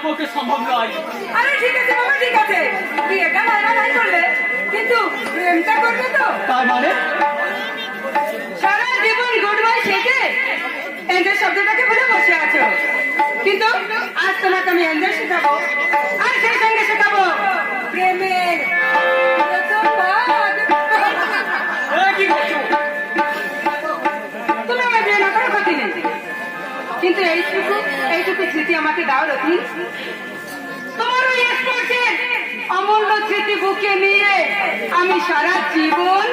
পক্ষে সম্ভব নয়। আরে ঠিক আছে বাবা, ঠিক আছে, বিয়েটা নাই করলে কিন্তু প্রেমটা করবে তো? তার মানে সারা জীবন গুড বাই শেখে এন্ডের শব্দটাকে ভুলে বসে আছো, কিন্তু আজ তোমাকে আমি এন্ডের শেখাবো, আর সেই সঙ্গে শেখাবো প্রেমের প্রথমবাদ। কি করছো? তুমি আমার বিয়ে না করার ক্ষতি নেই, কিন্তু এইটুকু স্মৃতি আমাকে দাও রথি। তোমার ওই স্পর্শের অমূল্য স্মৃতি বুকে নিয়ে আমি সারা জীবন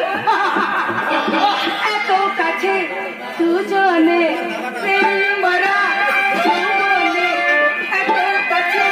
এত কাছে দুজনে প্রেম ভরা যৌবনে, এত কাছে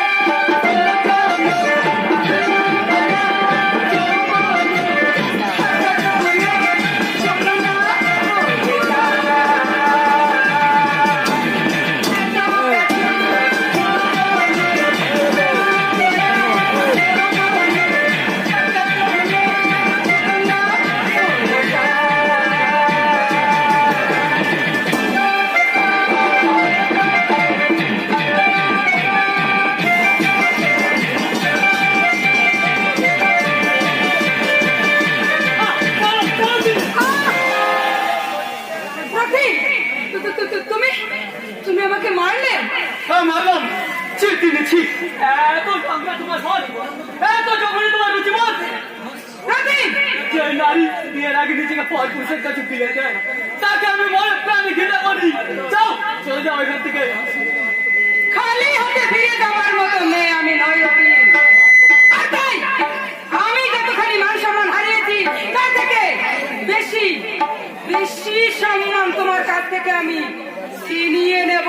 তুমি আমাকে মারলে? মারলাম, চিঠি নিচ্ছি। এত সংখ্যা তোমার ফল, এত যখনই তোমার রুচিবোধ। যে নারী বিয়ের আগে নিজেকে ফল পুরুষের কাছে ফিরে যায়, তাকে আমি মনে প্রাণে ঘৃণা করি। যাও, চলে যাও এখান থেকে। খালি হাতে ফিরে যাওয়ার মতো মেয়ে আমি নই অতি। আর তাই আমি যতখানি মান সম্মান হারিয়েছি, তার থেকে বেশি বেশি সম্মান তোমার কাছ থেকে আমি ছিনিয়ে নেব।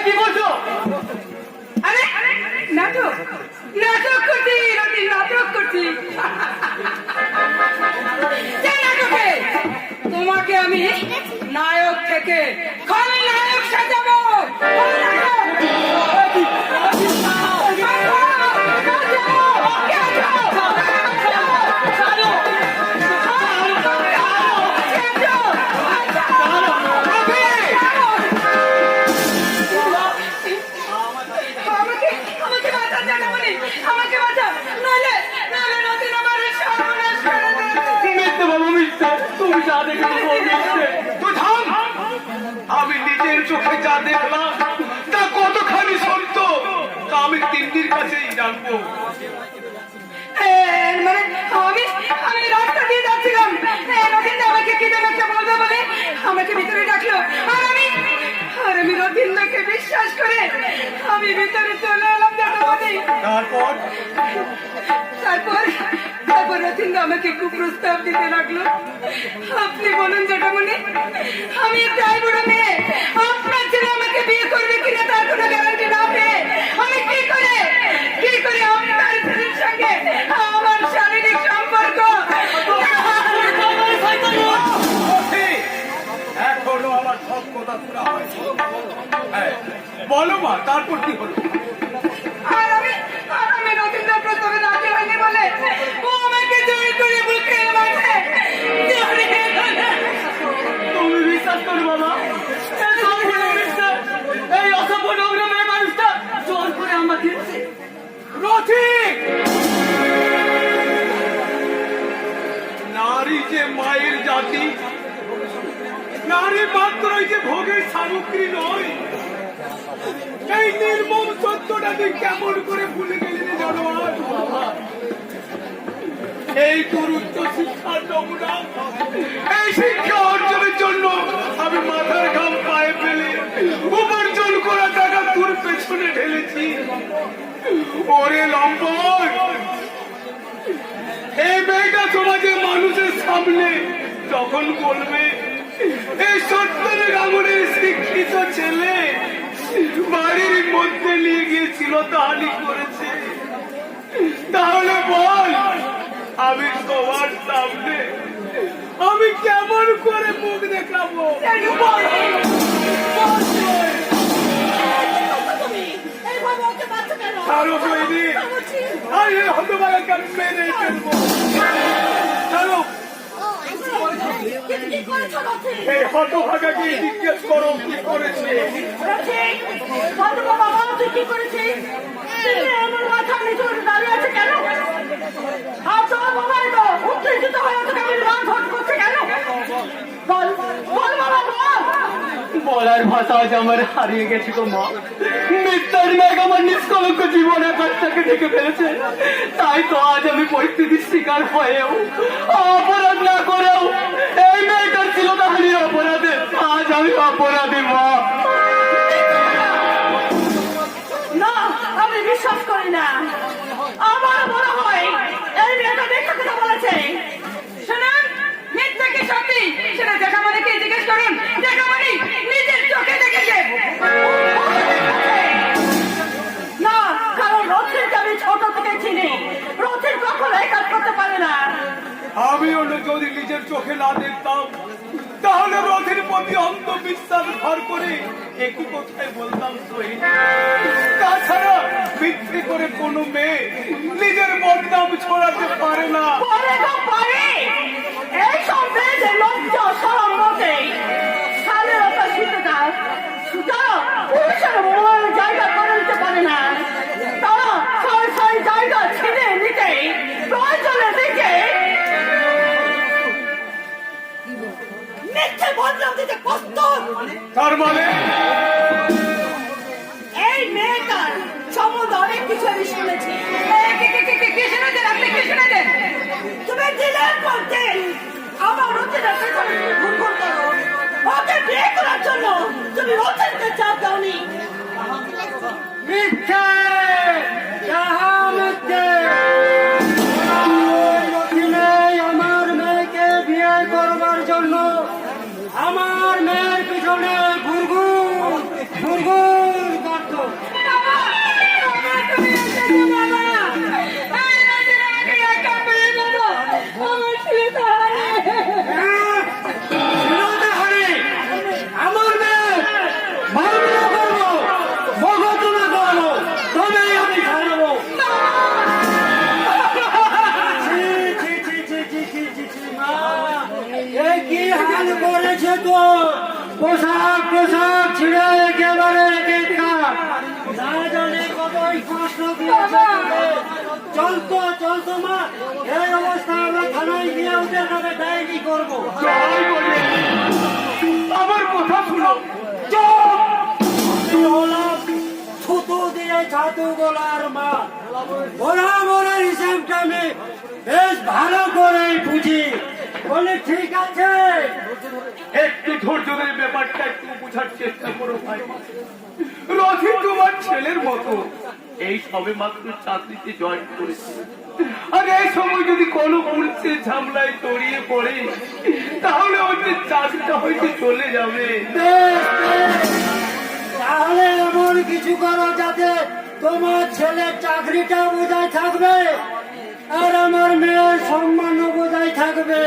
কি করছো? আরে নাটক নাটক করছি রতি, নাটক করছি। যে নাটকে তোমাকে আমি নায়ক থেকে খলনায়ক সাজাবো। আমাকে বাঁচাও, নাহলে নতুন আমার সর্বনাশ করে দেবে। মিথ্যে বাবু, মিথ্যে। তুমি যা দেখে তুই থাম। আমি নিজের চোখে যা দেখলাম তা কতখানি সত্য তা আমি তিন্নির কাছেই জানবো। মানে আমি রাস্তা দিয়ে যাচ্ছিলাম, রথীন্দ্র আমাকে কি যেন একটা বলবে বলে আমাকে ভিতরে ডাকলো, আর আমি রথীন্দ্রকে বিশ্বাস করে আমি ভিতরে চলে এলাম জ্যাঠামণি। তারপর রথীন্দ্র আমাকে কুপ্রস্তাব দিতে লাগলো। আপনি বলুন জ্যাঠামণি, আমি একটা বুড়ো মেয়ে, আপনার ছেলে আমাকে বিয়ে করবে কিনা তার কোনো গ্যারান্টি না পেয়ে আমি কি করে আপনার ছেলের সঙ্গে আমার শারীরিক সম্পর্ক। এখনো আমার সব কথা পুরা হয়নি। বলো মা, তারপর কি হলো? আর আমি রথীন্দ্র প্রস্তাবে রাজি হয়নি বলে ও আমাকে জোর করে বুকে মাঠে তুমি বিশ্বাস করো বাবা, এই অসভ্য নোংরা মেয়ে মানুষটা জোর করে আমাকে রথিক। নারী যে মায়ের জাতি, নারী মাত্রই যে ভোগের সামগ্রী নয়, এই নির্মম সত্যটা তুই কেমন করে ভুলে গেলি রে জানোয়ার? এই তোর উচ্চ শিক্ষার নমুনা, এই শিক্ষা অর্জনের জন্য আমি মাথার ঘাম পায়ে ফেলে উপার্জন করা টাকা তোর পেছনে ঢেলেছি। ওরে লম্বন, এই মেয়েটা সমাজে মানুষের সামনে যখন বলবে এই সত্তরের আঙুলের শিক্ষিত ছেলে বাড়ির মধ্যে নিয়ে গিয়েছিল, তাহানি করেছে, তাহলে বল আমি সবার সামনে আমি কেমন করে মুখ দেখাবো? ছাড়ো বৈদি, আর এই হতভাগাকে আমি মেরে ফেলবো। ছাড়ো। কি করেছো রথি? এই হতভাগাকে জিজ্ঞেস করো কি করেছে। রথি, বলো বাবা, বলো তুই কি করেছিস? তুমি এমন মাথা নিচু করে দাঁড়িয়ে আছে কেন? আর তোর বাবাই তো উত্তেজিত হয়ে তোকে আমি রাগ ভোট করছে কেন? বল, বল বাবা, বল। বলার ভাষা আজ আমার হারিয়ে গেছে গো মা। মিথ্যার মেঘ আমার নিষ্কলঙ্ক জীবনের কাজটাকে ঢেকে ফেলেছে। তাই তো আজ আমি পরিস্থিতির শিকার হয়েও অপরাধ না করেও এই মেয়েটার ছিল তাহলে অপরাধে আজ আমি অপরাধী মা। না, আমি বিশ্বাস করি না। আমার মনে হয় এই মেয়েটা মিথ্যা কথা বলেছে। শুনুন, মিথ্যা কি সত্যি সেটা জেঠামণিকে জিজ্ঞেস করুন। জেঠামণি নিজের চোখে দেখেছে। না, কারণ রথিরকে আমি ছোট থেকে চিনি। রথির কখনো এই কাজ করতে পারে না। আমিও যদি নিজের চোখে না দেখতাম তাহলে রথের প্রতি অন্ধবিশ্বাস ভর করে একই কথাই বলতাম সই। তাছাড়া মিথ্যে করে কোনো মেয়ে নিজের বদনাম ছড়াতে পারে না। পরে তো পারে। এই সব মেয়েদের লজ্জা শরম বটে। স্বাধীনতা শিশুটা সুতরাং পুরুষের মনের জায়গা করে নিতে পারে না। তারা ছয় জায়গা ছিনে নিতে প্রয়োজনে দিকে মিথ্যে বদনাম দিতে প্রস্তুত। তার মানে এই মেয়েটার সম্বন্ধে অনেক কিছু আমি শুনেছি। কি শুনেছেন আপনি? কি শুনেছেন? তুমি দিলের পর দিন আমার রথিনের পেছনে ঘুরঘুর করো। ওকে বিয়ে করার জন্য তুমি রথিনকে চাপ দাওনি। মিথ্যে, যাহা মিথ্যে। আমার মেয়েকে বিয়ে করবার জন্য আমার মেয়ের পিছনে ঘুরঘুর ঘুরঘুর করত। তুমি এসেছো বাবা। এই রথিন আমাকে একা পেয়ে দেবো। আমার ছেলেটা আমার মেয়ে মারবিয়া করবো, বগতুনা করবো, তবেই আমি ছাড়বো। কি হাল করেছে তো? পোশাক পোশাক ছিঁড়ে একেবারে না জানে কতই কষ্ট দিয়েছে। চলতো মা, এই অবস্থা আমরা থানায় গিয়ে ওদের নামে ডায়েরি করবো। আমার কথা শুনো। ছুতো দিয়ে ছাতু গোলার মা, ওরা মনের হিসাবটা আমি বেশ ভালো করে বুঝি। বলে ঠিক আছে, একটু ধৈর্য ধরে ব্যাপারটা একটু বোঝার চেষ্টা করো ভাই। রথি তোমার ছেলের মতো এই সবে মাত্র চাকরিতে জয়েন করেছে। আর এই সময় যদি কোনো পুলিশের ঝামেলায় জড়িয়ে পড়ে তাহলে ওদের চাকরিটা হয়তো চলে যাবে। তাহলে এমন কিছু করো যাতে তোমার ছেলের চাকরিটা বজায় থাকবে আর আমার মেয়ের সম্মানও বজায় থাকবে।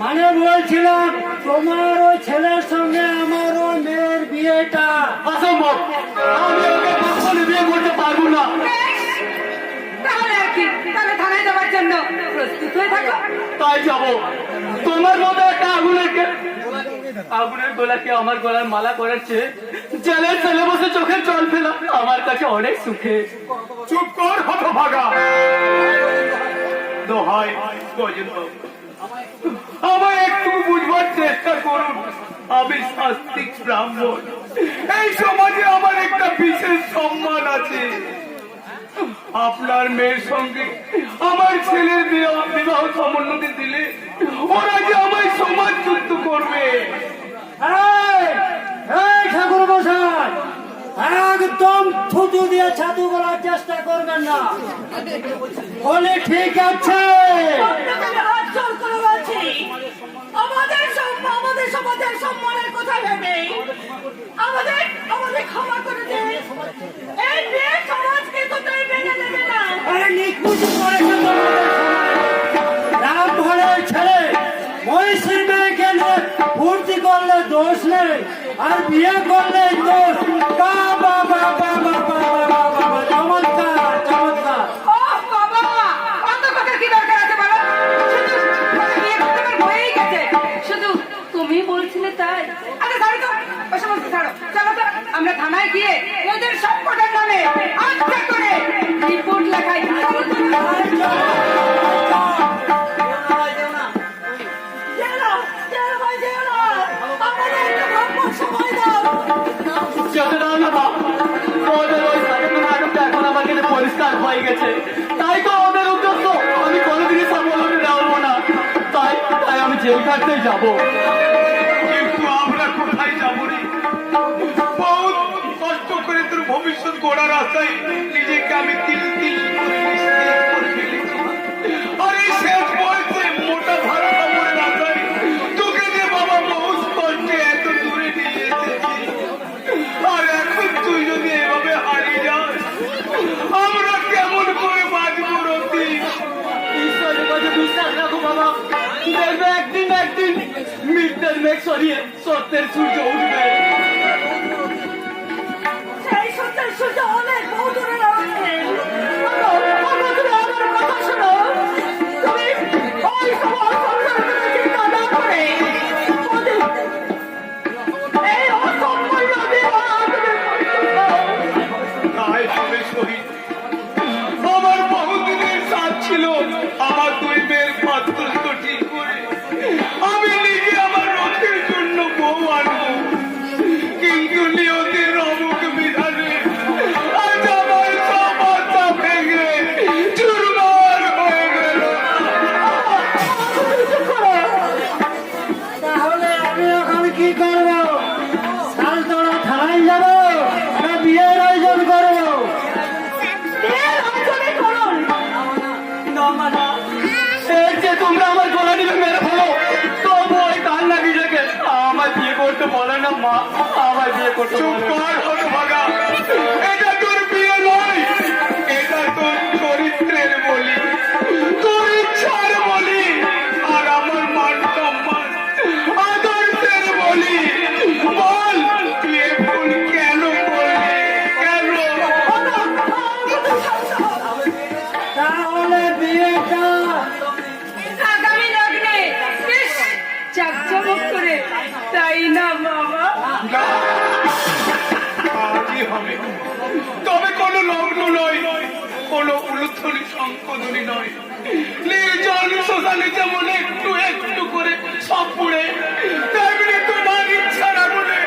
মানে বলছিলাম তোমার ওই ছেলের সঙ্গে আমার ওই মেয়ের বিয়েটা অসম্ভব। আমি ওকে কখনো বিয়ে করতে পারবো না। তাহলে আর কি? তাহলে থানায় যাওয়ার জন্য প্রস্তুত হয়ে থাকো। তাই যাবো। তোমার মতো একটা আগুনের গোলাকে আমার গলার মালা করাচ্ছে জেলের ছেলে বসে চোখের জল ফেলা আমার কাছে অনেক সুখে। চুপ কর হতভাগা। দোহাই গজেন বাবু, আমায় একটু বুঝবার চেষ্টা করুন। আমি শাস্ত্রিক ব্রাহ্মণ। এই সমাজে আমার একটা বিশেষ সম্মান আছে। আপনার মেয়ের সঙ্গে আমার ছেলের বিবাহ সমন্বতি দিলে ওরা যে আমায় সমাজ যুদ্ধ করবে। ঠাকুর মশাই, একদম থুতু দিয়ে ছাতু বলার চেষ্টা করবেন না। বলে ঠিক আছে, আমাদের সমাজের সম্মানের কথা ভেবে আমাদের ক্ষমা করে দিন। এই মেয়ে সমাজকে তো তাই মেনে নেবে না। রামঘরের ছেলে মহিষীর মেয়েকে ভর্তি করলে দোষ নেই, আর বিয়ে করলে দোষ। চমৎকার চমৎকার। ও বাবা, অত কথা কি দরকার আছে বলো? শুধু আমরা থানায় গিয়ে এদের সব কটার নামে আটটা করে রিপোর্ট লেখাই। যেতে দাও না বাপ, ওদের ওই সাজানো নাটকটা এখন আমার কাছে পরিষ্কার হয়ে গেছে। তাই তো ওদের উদ্দেশ্য আমি কোনোদিনই সাবলম্বী দেওয়াবো না। তাই তাই আমি জেল খাটতেই যাবো। কিন্তু আমরা কোথায় যাবো রে? বহুত কষ্ট করে তোর ভবিষ্যৎ গড়ার আশায় নিজেকে আমি তিল তিল করে নিস্তেজ করে ফেলেছি। আর এই শেষ বয়সে মোটা ভাড়া কাপড়ের আশায় তোকে যে বাবা বহুত কষ্টে এত দূরে নিয়ে এসেছি। আর এখন তুই যদি এভাবে হারিয়ে যাস, আমরা কেমন করে বাঁচবো রতি? ঈশ্বরের কাছে বিশ্বাস রাখো বাবা, দেখবে একদিন না একদিন মিথ্যের মেঘ সরিয়ে সত্যের সূর্য উঠবে। সেই সত্যের সূর্য অনেক বহু দূরে রয়েছে। তুমি আমার কথা শোনো। তুমি ওই সবার সংসারের জন্য চিন্তা না করে এই অসম্পূর্ণ বিবাহ তুমি তাই হবে শহীদ। আমার বহুদিনের সাথ ছিল আমার দুই মেয়ের পাত্রস্থ ঠিক করে আমি নিজে আমার রথের জন্য বউ আনবো, কিন্তু নিয়তির রমক বিধানে আজ আমার সব আশা ভেঙে চুরমার হয়ে গেল। তাহলে আমি এখন কি করবো? সালতোড়া থানায় যাবো না বিয়ের আয়োজন করবো? না মা না, এই যে তোমরা আমার গলা নিবে মেরে ফেলো, তবু ওই কান্না বিজয়কে আমার বিয়ে করতে বলে না মা, আমার বিয়ে করতে চুপ বলে না। কর হতভাগা, এটা তোর বিয়ে নয়, এটা তোর চরিত্রের বলি, তোর ইচ্ছার বলি, আর আমার মান সম্মান আদর্শের বলি। বল বিয়ে ভুল কেন করলি, কেন? তাহলে বিয়েটা আগামী লগ্নে বেশ জাঁকজমক করে, তাই না বাবা? না, আজই হবে। তবে কোনো লগ্ন নয়, কোনো উলুধ্বনি শঙ্খধ্বনি নয়, নির্জন শ্মশানে যেমন একটু একটু করে সব পুড়ে, তেমনি তোমার ইচ্ছার আগুনে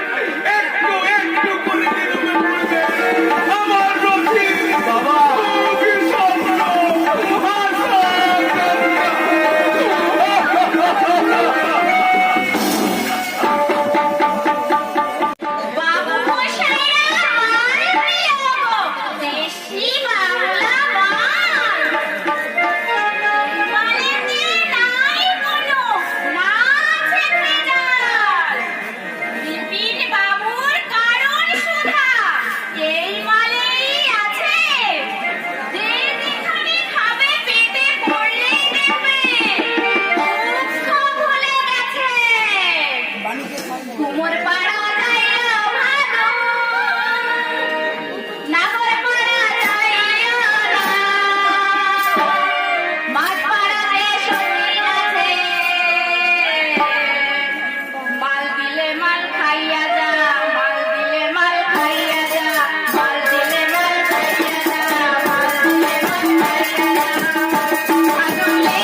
একটু একটু করে নীরবে পুড়বে আমার রথি বাবা। অভিশপ্ত আশা। বাবু মশাইরা আমার প্রিয় গো, দেশি বাংলা গান। মালেতে নাই কোনো, না আছে ভেজাল। বিপিন বাবুর কারণ সুধা, এই মালেই আছে। যে যেখানে খাবে পেটে পড়লেই দেখবে দুঃখ ভুলে গেছে। কুমোর পাড়া যাইয়া ভালো, নাগর পাড়া যাইয়া না। মাঠ পাড়াতে সঙ্গী আছে, মাল দিলে মাল খাইয়া যা, মাল দিলে মাল খাইয়া যা, মাল দিলে মাল খাইয়া যা, মাল দিলে মাল খাইয়া যা। আগুলে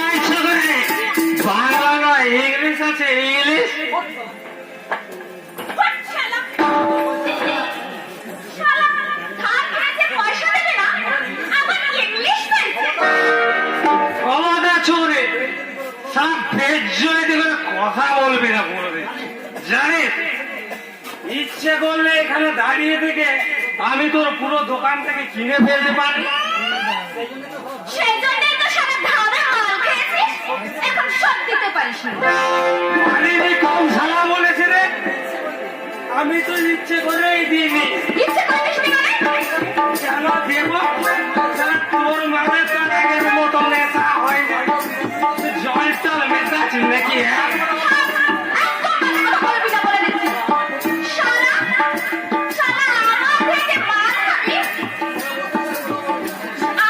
এই ছোকরি, বাংলা নয় ইংলিশ আছে, ইংলিশ। শালা শালা ধার খেয়েছে, পয়সা দেবে না, আবার ইংলিশ বলছে। ক্ষমতা চোরে সব বেজ্জয়িত করে কথা বলবি না কোনোদিন, জানিস? ইচ্ছে করলে এখানে দাঁড়িয়ে থেকে আমি তোর পুরো দোকান থেকে কিনে ফেলতে পারি। সেই জন্যই তো সারা ধারে মাল খেয়েছিস, এখন সব দিতে পারিস না। আরে কম শালা বলেছে রে, আমি তো ইচ্ছে করেই দিইনি। ইচ্ছে করিস নি মানে? কেন দেব? শালা তোর মাঝে তো আগের মতো নেশা হয় না। জল টল মেশাচ্ছিস নাকি? হ্যাঁ? একদম বাজে কথা বলবি না বলে দিচ্ছি। শালা, শালা আমার থেকে মার খাবি?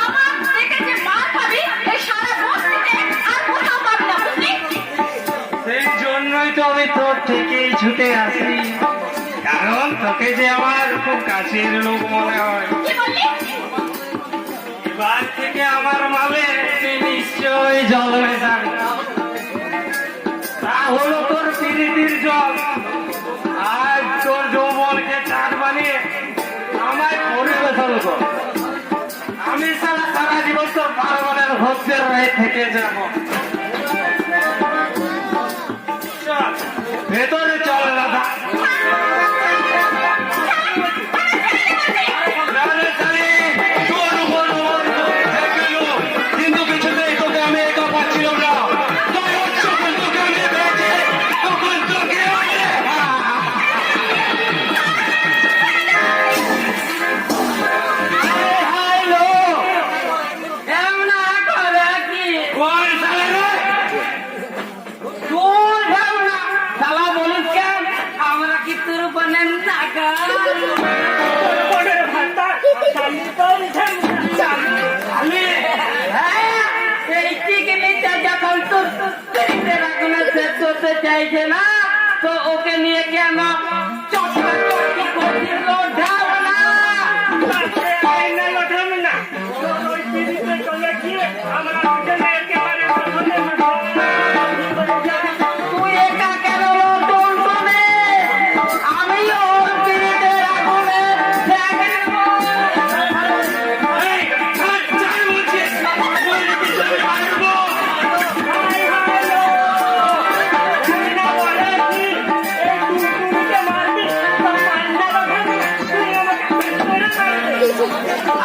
আমার থেকে যে মার খাবি, এই সারা বস্তিতে আর কোথাও পাবি না, বুঝলি? সেই জন্যই তো আমি তোর থেকেই ছুটে আসি, কারণ তোকে যে আমার খুব কাছের লোক মনে হয়। কি বললি? এবার থেকে আমার মালে তুই নিশ্চয়ই জল মেশাবি, তা হলো তোর পিরিতির জল। আর তোর যৌবনকে চাট বানিয়ে আমায় পরিবেশন কর। আমি সারা সারা জীবন তোর পার্বণের ভক্তের হয়ে থেকে যাব। চল, ভেতরে চল দাদা। কিন্তু কিছুতেই তোকে আমি একা পাচ্ছিলাম না, তাই হচ্ছে তোকে আমি পেয়েছি, তখন তোকে হ্যালো, এমন করে কি কোন শালা রে? কোন ঢামনা শালা বলিস কেন? আমরা কি তোর বনেন টাকা চাইছে না তো ওকে নিয়ে কেন চটকি করছিল? ঢামনা তুই একা কেন টুনটুনে? আমি ওর পিড়িতে আগুনে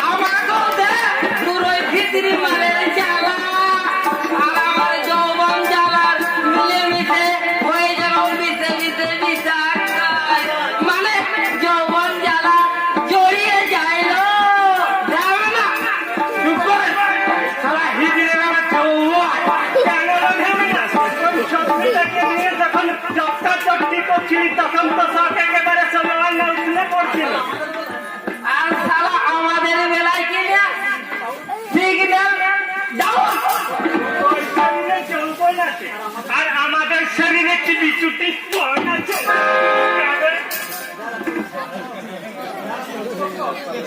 আমাকেও দে তোর ওই ভিতরি মালের জ্বালা আর আমার যৌবন জ্বালার মিলেমিশে হয়ে যেন মিশে মিশে বিষাক্ত। মানে যৌবন জ্বালা জড়িয়ে যাইল। যাবে না? চুপ কর। শালা হিজড়ে আমার যৌবন। কেন যাবে না? সত্যিটাকে নিয়ে যখন চটকা চটকি করছিলি তখন তো সব একেবারে সমান না উঠলে পড়ছিল। আর শালা আমাদের বেলায় কি না সিগন্যাল দাও, আর আমাদের শরীরে কি বিচুটি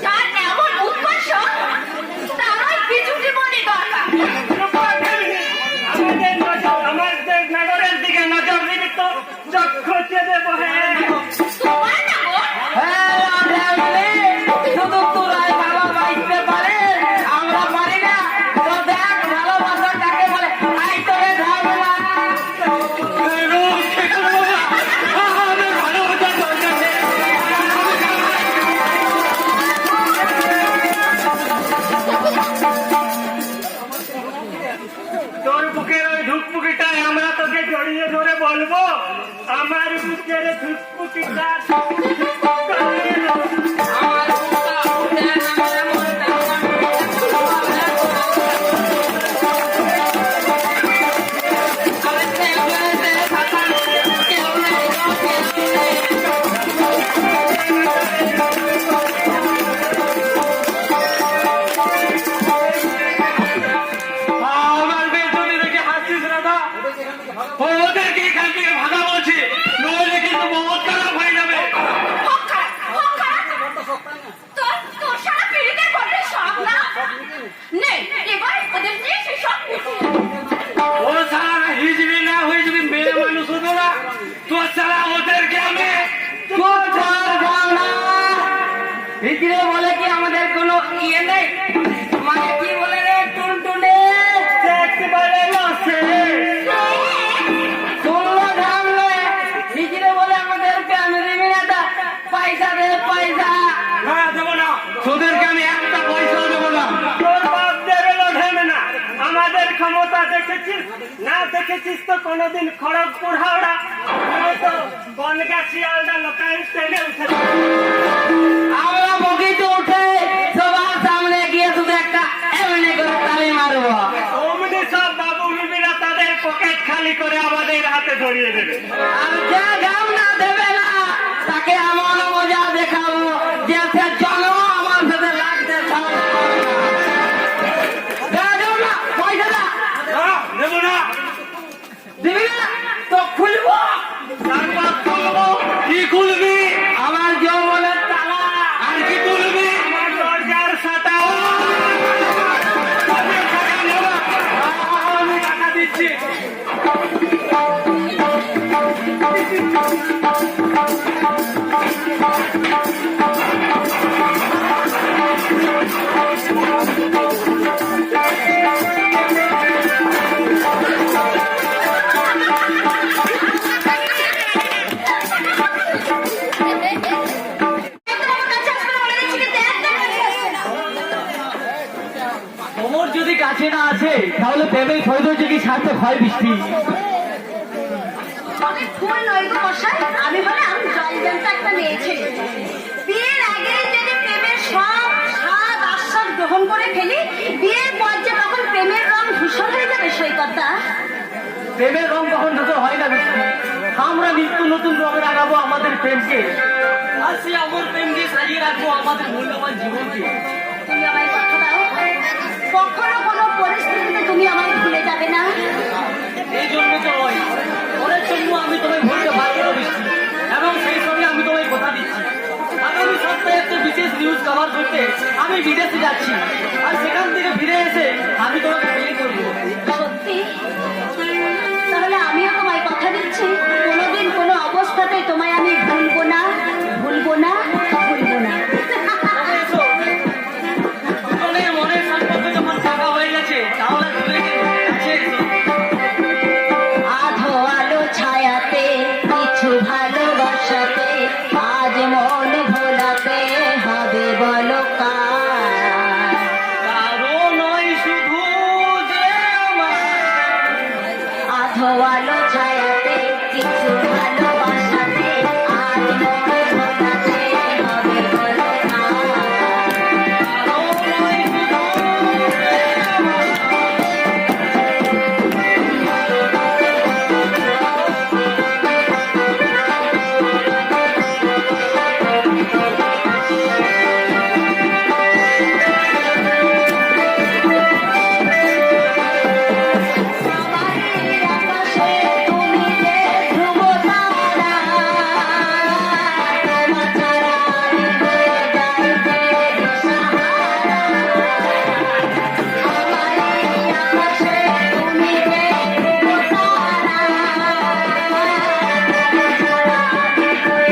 যার এমন উৎকর্ষ, তার ওই বিচুটি মনে দরকার। আমাদের নগরের দিকে নজর দিবি তো চক্ষু চেয়ে দেবো। তোমার না গো? শুধু তোরাই ভালো বাঁচতে পারে, আমরা পারি না। তো দেখ ভালোবাসা কাকে বলে। আই তোরে ধারণা তোর বুকের ওই ধুকপুকিটাই আমরা তোকে জড়িয়ে ধরে বলবো, আমার বুকের ধুকপুকিটা আমার বেতনে দেখে হাসছিস দাদা, ওদেরকে এখান থেকে ভাগা বলছি, নইলে কিন্তু বহুত খারাপ হয়ে যাবে। হোক খারাপ, হোক খারাপ। তোর সারা পিড়িতে করতে শখ না? নে, এবার ওদের নিয়ে সে সব ও সারা হিজবি না হয়ে যাবি, মেয়ে মানুষ হতো না তোর সারা ওদেরকে আমি ভিতরে বলে কি আমাদের কোনো ইয়ে নেই, মানে কি বলে রে টুনটুনে দেখতে পারে লসে তোমরা ঢামলে ভিতরে বলে আমাদের ফ্যামিলি মিনাটা পয়সা দে পয়সা। না দেবো না, তোদেরকে আমি একটা পয়সাও দেবো না। তোর বাপ এসেছিস না দেখেছিস তো কোনোদিন খড়গপুর হাওড়া তো বনগা শিয়ালদা লোকাল ট্রেনে উঠেছিস? আমরা বগিতে উঠে সবার সামনে গিয়ে শুধু একটা এমনি করে তালি মারবো। অমনি সব বাবু বিবিরা তাদের পকেট খালি করে আমাদের হাতে ধরিয়ে দেবে। আর যে গাম না দেবে না তাকে এমন মজা দেখাবো যে সে জন্ম আমার সাথে লাগতে চাও না। পয়সা দা নেবো না, দিবি না তো খুলবো। তারপর খুলবো। কি খুলবি? আমার যৌবনের তালা। আর কি খুলবি? আমার দরজার সাটা। আমি টাকা দিচ্ছি। তোমার যদি কাছে না আছে তাহলে প্রেমের সৌন্দর্য কি সার্থক হয় বৃষ্টি? আমি ফুল নই গো মশাই, আমি হলাম জলজন্ত একটা মেয়ে ছেলে। বিয়ের আগে যদি প্রেমের সব স্বাদ আস্বাদ গ্রহণ করে ফেলি, বিয়ের পর যে তখন প্রেমের রং ধূসর হয়ে যাবে সৈকতটা। প্রেমের রং কখন ধূসর হয় না বৃষ্টি। আমরা নিত্য নতুন রঙে লাগাবো আমাদের প্রেমকে, আর সেই অমর প্রেম দিয়ে সাজিয়ে রাখবো আমাদের মূল্যবান জীবনকে। তুমি আমায় কথা দাও, কখনো কোনো পরিস্থিতিতে তুমি আমায় ভুলে যাবে না। এই জন্য তো নয়, পরের জন্য আমি তোমায় ভুলতে পারবো না বৃষ্টি। এবং সেই সঙ্গে আমি তোমায় কথা দিচ্ছি, আগামী সপ্তাহে একটা বিশেষ নিউজ কভার করতে আমি বিদেশে যাচ্ছি, আর সেখান থেকে ফিরে এসে আমি তোমাকে বিয়ে করবো। সত্যি? তাহলে আমিও তোমায় কথা দিচ্ছি, কোনোদিন কোনো অবস্থাতে তোমায় আমি ভুলবো না, ভুলবো না, ভুলবো না। তবে এসো, দুজনের মনের সম্পর্ক যখন ফাঁকা হয়ে গেছে তাহলে দুজনে কাছে এসো। আধো আলো ছায়াতে কিছু ভালোবাসাতে আজ মন ভোলাতে হবে বলো কার। কারো নয় শুধু যে আমার, আধো আলো ছায়াতে কিছু ভালোবাসাতে আজ মন ভোলাতে হবে বলো কার। কারো নয় শুধু যে আমার। আমাদের আকাশে তুমি যে ধ্রুব তারা, তোমার ছাড়া হৃদয়ে যায় যে দিশাহারা। আমাদের আকাশে তুমি যে ধ্রুব তারা, তোমার ছাড়া হৃদয়ে যায় যে দিশাহারা।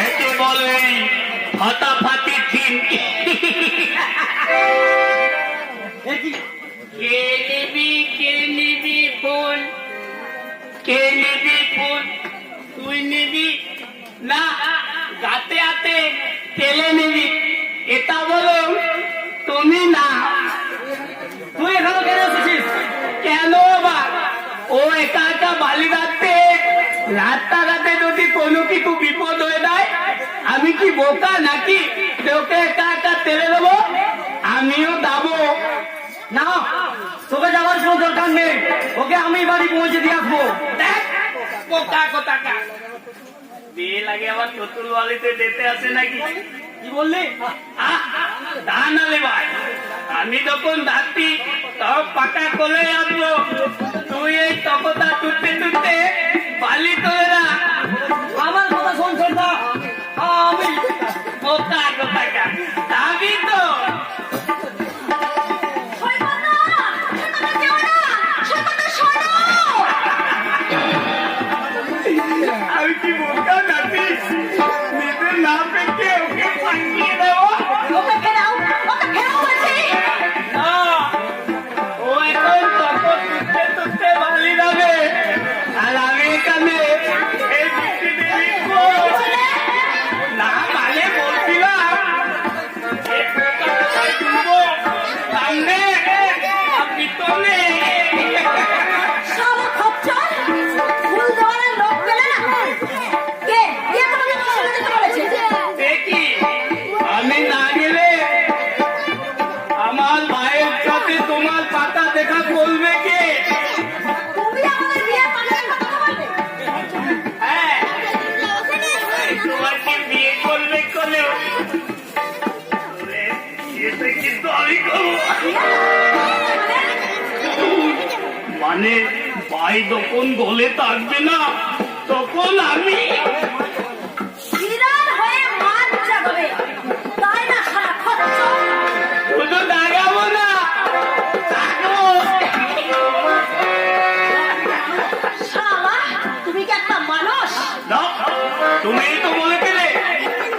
এই জীবনে আর ফাটাফাটি থিম। এ কি? কে নিবি ফুল, কে নিবি ফুল, তুই নিবি না গাতে হাতে তেলে নিবি, এটা বলো তুমি না। তুই এখানে কেন এসেছিস? কেন আবার? ও একা একা বালি রাখতে, রাস্তাঘাটে যদি কোনো কিছু বিপদ হয়ে যায়, আমি কি বোকা নাকি যে ওকে একা একা তেলে দেবো? আমিও দাবো না, তোকে যাওয়ার কোনো দরকার নেই, ওকে আমি বাড়ি পৌঁছে দিয়ে আসবো। দেখ বোকা কোথাকা। বিয়ে লাগে আবার চতুর বালিতে যেতে আসে নাকি? কি বললি? তা নালে ভাই, আমি যখন ডাকতি সব পাকা করে আসবো, তুই এই তকতা টুটতে টুটতে বালি তোলে না। আমার কথা শুনছেন না? আমি বোকা কোথাকা, আমি তো আমি কি বোকা নাকি? নিজে না পেকে ওকে ফাঁকিয়ে দেবো? ওকে ফেরাও, ওকে ফেরাও বলছি। না, ও এখন তখন টুটতে টুটতে বালি যাবে, আর আমি এখানে এই বৃষ্টিতে ভিজবো। না মানে বলছিলাম এই বোকা কোথায় তুলবো? সামনে আর পিছনে। শালা খচ্চর, ফুল দেওয়ার লোক পেলে না? কে তোমাকে মশলা দিতে বলেছে? দেখি আমি না গেলে আমার ভাইয়ের সাথে তোমার পাতা দেখা বলবে কে? তুমি আমাদের বিয়ের পাশে কথা বলবে? হ্যাঁ, তোমাকে বিয়ে করবে কোলে বিয়েটা কিন্তু আমি করবো। মানে ভাই যখন গলে থাকবে না তখন আমি বিরাট হয়ে মাছ জাগবে, তাই না শালা খচ্চর? শুধু দাগাবো না, থাকবো। শালা, তুমি কি একটা মানুষ? না, তুমিই তো বলেছিলে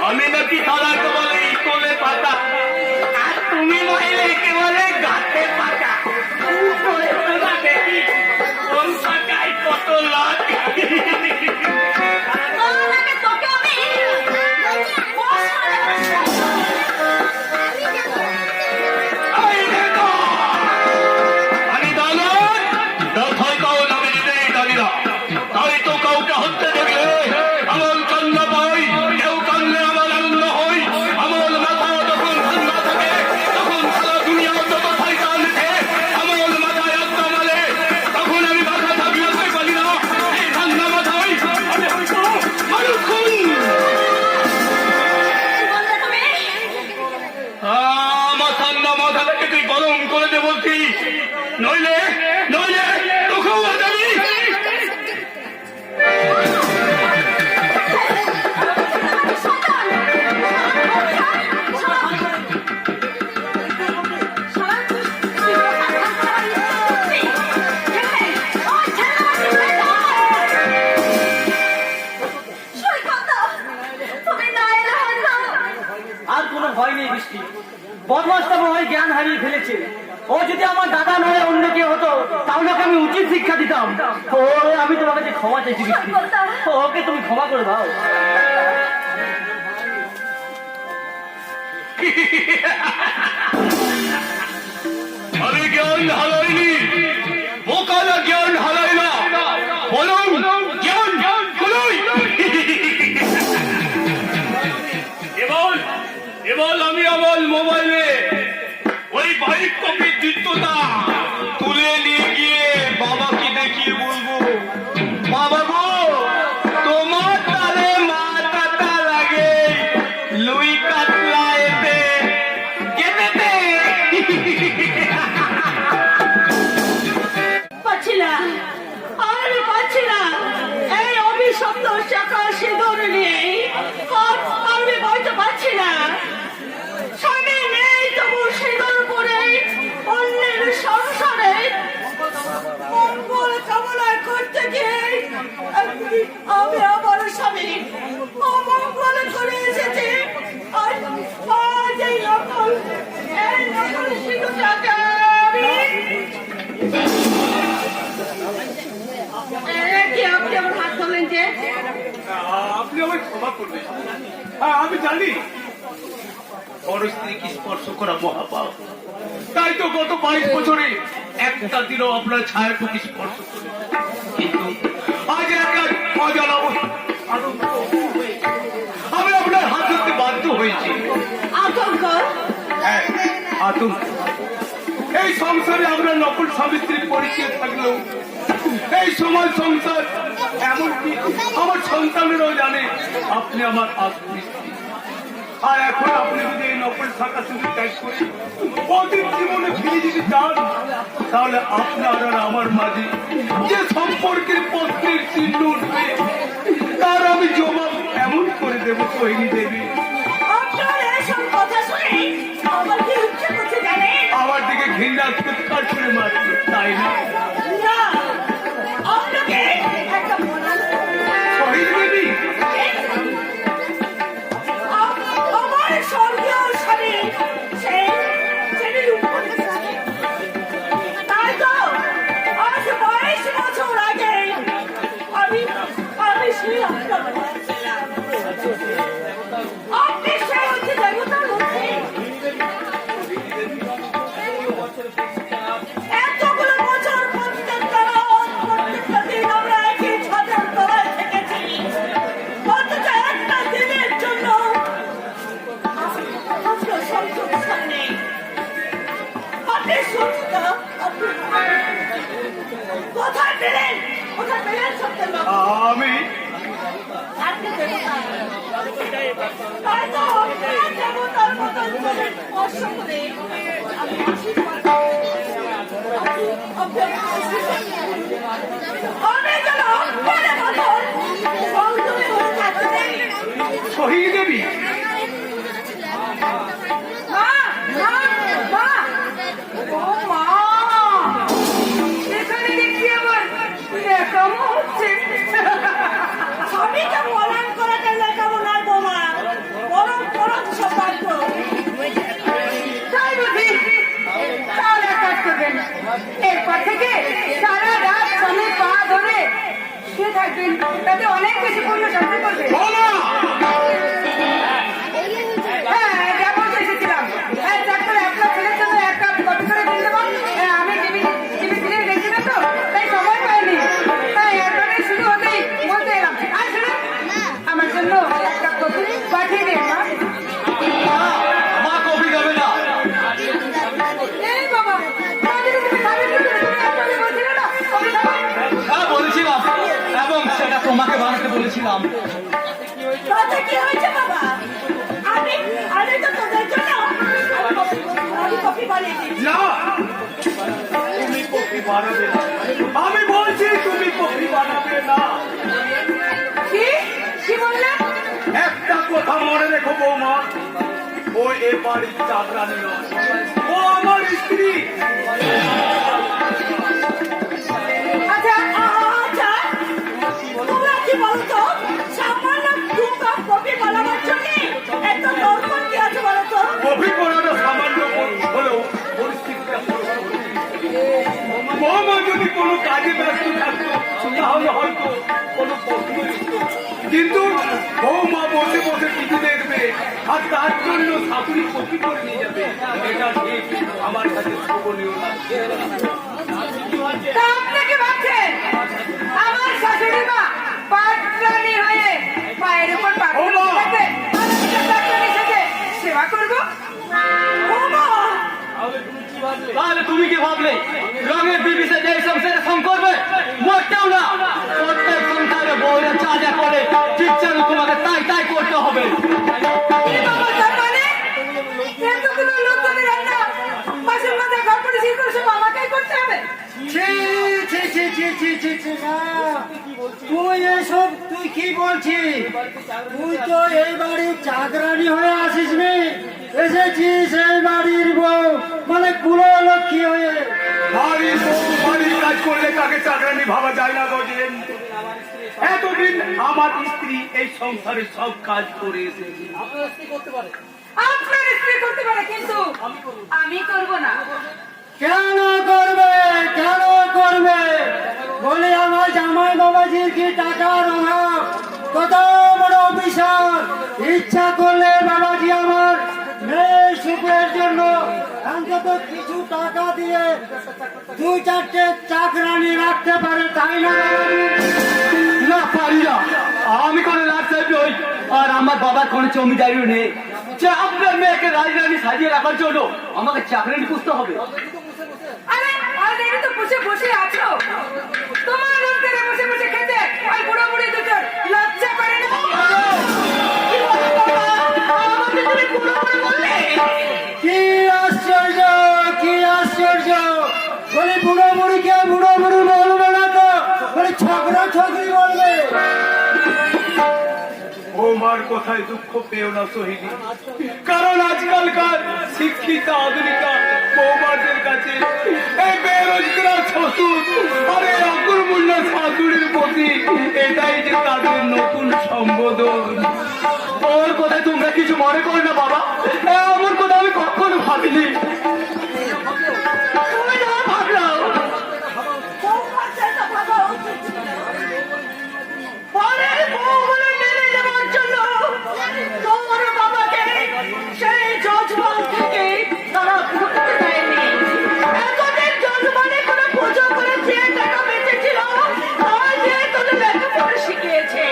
আমি নাকি সালাকে বলে ইকোলে পাতা, আর তুমি মহিলা একে বলে গাছে পাতা। দেখি কোন পাতায় কত লাখ। তার আগে তোকে আমি এই দেখো, আমি দানব, যথায় কাউ নামে দিতেই জানি না, তাই তো কাউকে হত্যা দেখলে আমার কান্না পাই, কেউ কান্নে আমার আনন্দ হই। আমার মাথা যখন ঠান্ডা থাকে তখন সারা দুনিয়া যত শয়তান আছে আমার মাথায় আড্ডা মারে, তখন আমি মাথা থাকলে পারি না। এই ঠান্ডা মাথায় আমি হয়তো মানুষক্ষণ। বললে তুমি? আমার ঠান্ডা মাথাটাকে তুই গরম করে দে বলছি, নইলে নইলে তোকেও বাজাবি। আর কোনো ভয় নেই বৃষ্টি। বদমাসটা মনে হয় জ্ঞান হারিয়ে ফেলেছে। ও যদি আমার দাদা নয় অন্য কেউ হতো তাহলে ওকে আমি উচিত শিক্ষা দিতাম। ও আমি তোমার কাছে ক্ষমা চাইছি বৃষ্টি, ওকে তুমি ক্ষমা করে দাও। আমি জ্ঞান হারাইনি, বোকারা জ্ঞান হারাই না, বলুন জ্ঞান বলুন। এবার আমি আমার মোবাইলে ওই বাইক কপির চিত্রটা তুলে নিয়ে গিয়ে বাবাকে দেখিয়ে বলবো, বাবা গো তোমার তালে মাথাটা লাগে লুই কাতলা এতে কেটেতে। পাচ্ছি না, আমি পাচ্ছি না। এই অভিশপ্ত শাখা সিঁদুর নিয়ে আমি বইতে পারছি না। স্বামী নেই তবু সিঁদুর পরে অন্যের সংসারে মঙ্গল কামনা করতে গিয়ে আমি আমার স্বামী অমঙ্গল করে এসেছি। আজ এই নকল সিঁদুরটাকে আমি কি আপনি আমার হাত ধরলেন যে? আপনি আমায় ক্ষমা করবেন। আমি জানি বড় স্ত্রীকে স্পর্শ করা মহাপাপ, তাই তো গত 22 বছরে একটা দিনও আপনার ছায়াটুকু স্পর্শ করে, কিন্তু আজ একটা অজানা আনন্দ আমি আপনার হাত ধরতে বাধ্য হয়েছি। আতঙ্ক? হ্যাঁ, আতঙ্ক। এই সংসারে আমরা নকল স্বামী স্ত্রীর পরিচয় থাকলেও এই সমাজ সংসার এমনকি আমার সন্তানেরাও জানে আপনি আমার স্ত্রী। আর এখন আপনি যদি এই নকল থাকা শুধু ত্যাগ করে অতীত জীবনে ফিরে যেতে চান তাহলে আপনার আর আমার মাঝে যে সম্পর্কের পত্রের চিহ্ন উঠবে তার আমি জবাব এমন করে দেব সোহিনী দেবী। আপনার এসব কথা শুনে আমার কি ইচ্ছে করছে জানেন? আমার দিকে ঘৃণা চিৎকার করে মারছে, তাই না? না, আপনাকে একটা বলার সোহিনী দেবী, আমার স্বর্গীয় স্বামী সে রূপকথা স্বামী। তাই তো আজ 22 বছর আগে আমি সেই আপনার বাড়ি ছিলাম। আপনি সেই হচ্ছে দেবতার মধ্যে এতগুলো বছর প্রত্যেকটা দিন আমরা একই ছাদের তলায় থেকেছি, অথচ একটা দিনের জন্য আপনার সংসদ সামনে আপনি সুস্থ, কোথায় পেলেন সত্যের বাবু? আমি আপনি দেবতা, তাই তো আপনার দেবতার মতন করে স্পর্শ করে আমি আশীর্বাদ আমি যেন আপনার মতন সংযমী হয়ে থাকতে পারি। সোহিনী দেবী, মা, মা, মা, ও মা, এখানে দেখছি আমার ন্যাকামো হচ্ছে। স্বামীকে পলায়ন করাটা লেখাবো না বোমা, বরং সৌভাগ্য। তাই বুঝি? তাহলে এক কাজ করবেন, এরপর থেকে সারা রাত স্বামী পা ধরে শুয়ে থাকবেন, তাতে অনেক বেশি পূর্ণ শান্তি করবে। বলো। হ্যাঁ, যেমন তো এসেছিলাম। হ্যাঁ, চার করে আপনার ছেলের জন্য এক কাপ কফি করে দিয়ে দেবো। হ্যাঁ, আমি টিভি সিরিয়াল দেখছিলাম তো, তাই সময় পাইনি। তাই এরপরে শুরু হতেই বলতে এলাম, আর শুনুন, আমার জন্য এক কাপ কফি পাঠিয়ে দিন, মা। মা কফি খাবে না। এই বাবা, মা যদি তুমি খাবে কি করে? তুমি একবারই বলছিলে না, কফি খাবে? হ্যাঁ বলেছিলাম, এবং সেটা তোমাকে বানাতে বলেছিলাম। তাতে কি হয়েছে বাবা? আমি তো তোদের জন্য আমি কফি বানিয়ে দিচ্ছি। না, তুমি কফি বানাবে না। আমি বলছি তুমি কফি বানাবে না। কি? কি বললে? একটা কথা মনে রেখো বৌমা, ও এ বাড়ির চাকরানি নয়, ও আমার স্ত্রী। আচ্ছা, আচ্ছা, তোমরা কি বলো তো? সামান্য 2 কাপ কফি বানাবার জন্য এত দরকার কি আছে বলো তো? কফি করাটা সামান্য হলেও পরিস্থিতিটা বৌমা যদি কোনো কাজে ব্যস্ত থাকতো তাহলে হয়তো কোনো প্রশ্ন উঠতো। কিন্তু বৌমা বসে বসে টিভি দেখবে আর তার জন্য শাশুড়ি কফি করে নিয়ে যাবে, এটা ঠিক আমার কাছে শোভনীয় লাগছে। তা আপনি কি ভাবছেন? আমার শাশুড়ি মা পাটরানি হয়ে পায়ের উপর পা ও মা! রেখে পাটরানির সাথে সেবা করবো? বাবা, তাহলে তুমি কি ভাবলে রঙের বিবিসে যে সংসারে সং করবে? মোটেও না। প্রত্যেক সংসারে বউরা যা যা করে ঠিক যেন তোমাকে তাই করতে হবে। এ বাবা, তার মানে এতগুলো লোকজনের রান্না বাসন মাজা ঘর পরিষ্কার করে সব আমাকেই করতে হবে? ছি, ছি, ছি, ছি, ছি, ছি, ছি, না। তুই এসব তুই কি বলছিস? তুই তো এই বাড়ির চাকরানি হয়ে আসিস নি, এসেছিস এই বাড়ির বউ, মানে কুলো লক্ষ্মী হয়ে। বাড়ির বউ বাড়ির কাজ করলে তাকে চাকরানি ভাবা যায় না গজেন। এতদিন আমার স্ত্রী এই সংসারে সব কাজ করে এসেছে। আপনার স্ত্রী করতে পারে, কিন্তু আমি করব না। কেন করবে? কেন করবে? বলে আমার জামাই বাবাজির কি টাকার অভাব? কত বড় অফিসার, ইচ্ছা করলে বাবাজি আমার মেয়ের সুখের জন্য অন্তত কিছু টাকা দিয়ে 2-4টে চাকরানি রাখতে পারে, তাই না বাবাজি? না পারি না। আমি কোনো লাট সাহেব নই, আর আমার বাবার কোনো জমিদারিও নেই যে আপনার মেয়েকে রাজরানী সাজিয়ে রাখার জন্য আমাকে চাকরি খুঁজতে হবে। আরে অলরেডি তো বসে বসে আছো, তোমার লোকদের বসে বসে খেতে ওই বুড়ো বুড়ি দুটো লজ্জা করে না? কি বলো বাবা? আমাকে তুমি বুড়ো বুড়ো বললে? কি আশ্চর্য! ঠকরি বলবে। বৌমার কথায় দুঃখ পেও না সোহিনী, কারণ আজকালকার শিক্ষিত আধুনিকা বৌমাদের কাছে এই বেরোজগার শ্বশুর আর এই অকুরমূল্য শাশুড়ির প্রতি এটাই যে তাদের নতুন সম্বোধন। ওর কথায় তোমরা কিছু মনে করো না বাবা, আমার কথা আমি কখনো ভাবিনি। তুমি যা ভাবলো পরের বউ বলে মেনে যাওয়ার জন্য তোমার বাবাকে সেই যজমান থেকে তারা ঘুরতে দেয়নি। এতদিন যজমানে কোনো পুজো করে যে টাকা বেঁচেছিল তাই দিয়ে তোদের লেখাপড়া শিখিয়েছে।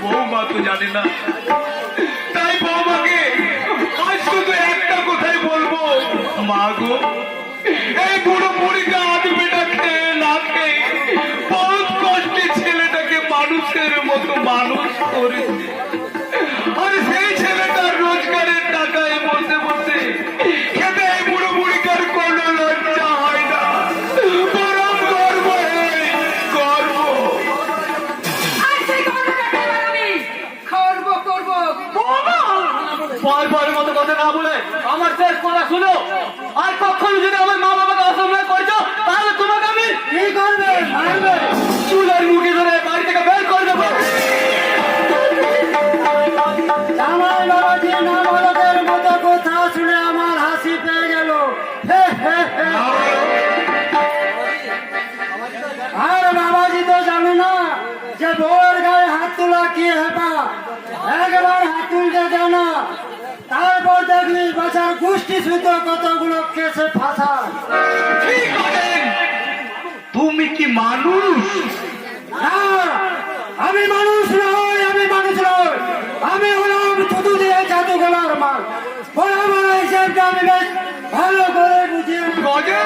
বৌমা তো জানে না, তাই বৌমাকে আজ শুধু একটা কথাই বলবো, মা গো এই বুড়ো বুড়িটা আদমিটা খেয়ে না খেয়ে বহুত কষ্টে ছেলেটাকে মানুষের মতো মানুষ করেছে, আর সেই ছেলেটার রোজগারের টাকায় বসে বসে খেতে এই বুড়ো বুড়িকার কোনো লজ্জা হয় না, বরং গর্ব হয়, গর্ব। আর সেই গর্বটাকে এবার আমি খর্ব করবো। পরের মতো কথা না বলে আমার শেষ কথা শুনো। আর কখনো যদি আমার মা বাবাকে অসম্মান করছো তাহলে তোমাকে আমি কি করবে? মারবে। চুলের মুখে ধরে বাড়ি থেকে বের করে দেবো। জামাই বাবাজি নাবালকের মতো কথা শুনে আমার হাসি পেয়ে গেল। হে হে হে। আর বাবাজি তো জানে না যে বউয়ের গায়ে হাত তোলা কি হেপা। একবার হাত তুলতে দেয় না, তারপর দেখলি বাচ্চার গোষ্ঠী সুত কতগুলো কেসে ফাঁসা। ঠিক বলেন, তুমি কি মানুষ? না, আমি মানুষ নই, আমি মানুষ নই, আমি হলাম থুতু দিয়ে জাদুঘরের মাল। বড় বড় হিসেবটা আমি বেশ ভালো করে বুঝিয়ে গজে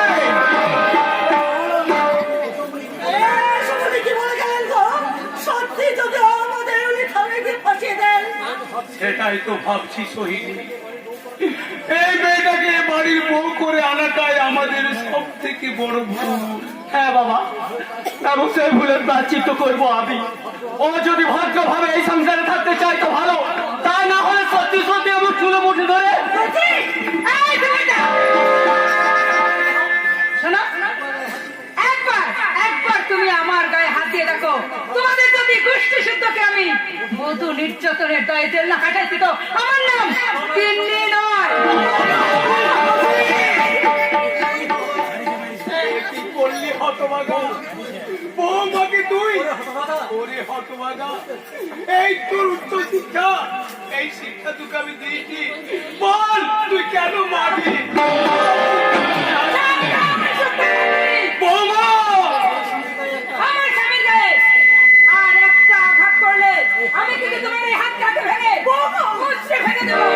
সত্যি যদি আমাদের উনি থানায় গিয়ে ফাঁসিয়ে দেন। সেটাই তো ভাবছি সোহিনী, এই মেয়েটাকে বাড়ির বউ করে আনাটাই আমাদের সব থেকে বড় ভুল। হ্যাঁ বাবা, এবং সেই ভুলের প্রায়শ্চিত্ত করবো আমি। ও যদি ভদ্রভাবে এই সংসারে থাকতে চাই তো ভালো, তা না হলে সত্যি সত্যি আমার চুলে মুঠে ধরে শোনো, একবার তুমি আমার গায়ে হাত দিয়ে দেখো, তোমাদের যদি গোষ্ঠী শুদ্ধকে আমি মধু নির্যাতনের দায়ে জেল না কাটাইছি তো আমার নাম তিন্নি নয়। কি করলি হতভাগা, বৌমাকে তুই ওরে হতভাগা, এই তোর উচ্চ শিক্ষা, এই শিক্ষা তোকে আমি দিয়েছি, বল তুই কেন মারলি বৌমা? আমার স্বামীর গায়ে আর একটা আঘাত করলে আমি কিন্তু তোমার এই হাত কাটে ভেঙে মুচড়ে ভেঙে দেবো।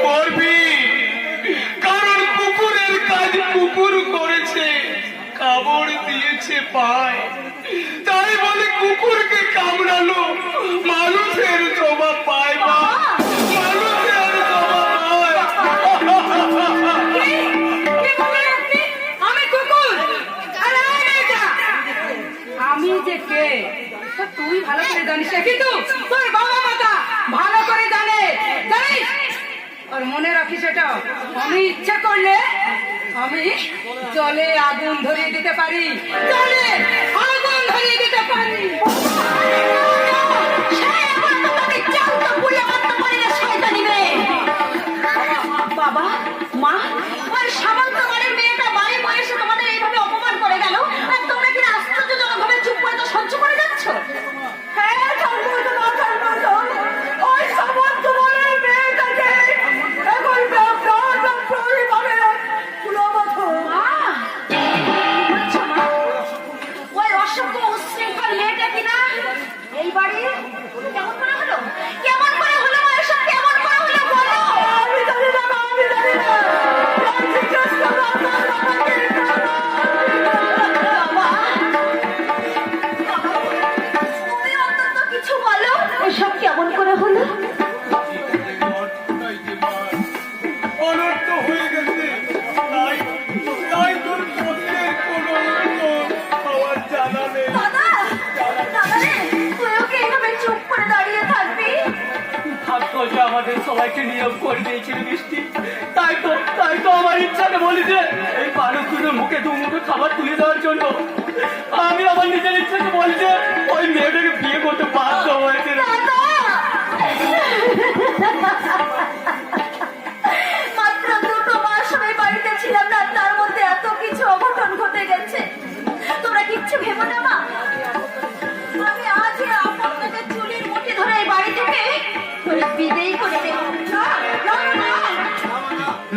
করবি, কারণ কুকুরের কাজ কুকুর করেছে, কামড় দিয়েছে পায়, তাই বলে কুকুরকে কামড়ালো মানুষের জবাব পায় না, মানুষের জবাব পায়। আমি কুকুর আর আমি এটা। আমি যে কে তা তুই ভালো করে জানিস না, কিন্তু তোর বাবা মাতা ভালো করে জানে, জানিস? আর মনে রাখিস এটা, আমি ইচ্ছা করলে আমি জলে আগুন ধরিয়ে দিতে পারি, জলে আগুন ধরিয়ে দিতে পারি। বাবা মা, ওই সামন্ত বাড়ির মেয়েটা বাড়ি বয়সে তোমাদের এইভাবে অপমান করে গেল, আর তোমরা কি আশ্চর্যজনকভাবে চুপ করে তো সহ্য করে যাচ্ছ? হ্যাঁ, ওই সামন্ত বাড়ির মেয়েটাকে এখন পরিবারের কুলবধূ। মা, আচ্ছা মা, ওই অসভ্য উচ্ছৃঙ্খল মেয়েটা কিনা এই বাড়ি কেমন করে হলো, কেমন আমাদের সবাইকে নিয়োগ করে দিয়েছিল বৃষ্টি। তাই তো আমার ইচ্ছাকে বলি যে এই বালকগুলোর মুখে দু মুঠো খাবার তুলে দেওয়ার জন্য আমি আমার নিজের ইচ্ছাকে বলি যে ওই মেয়েটাকে বিয়ে করতে বাধ্য হয়েছে। মাত্র 2 মাস আমি বাড়িতে ছিলাম না, তার মধ্যে এত কিছু অঘটন ঘটে গেছে। তোমরা কিচ্ছু ভেবো না মা, আমি আজ আপনাকে চুলের মুঠি ধরে এই বাড়ি থেকে বিদেয় করে দেব।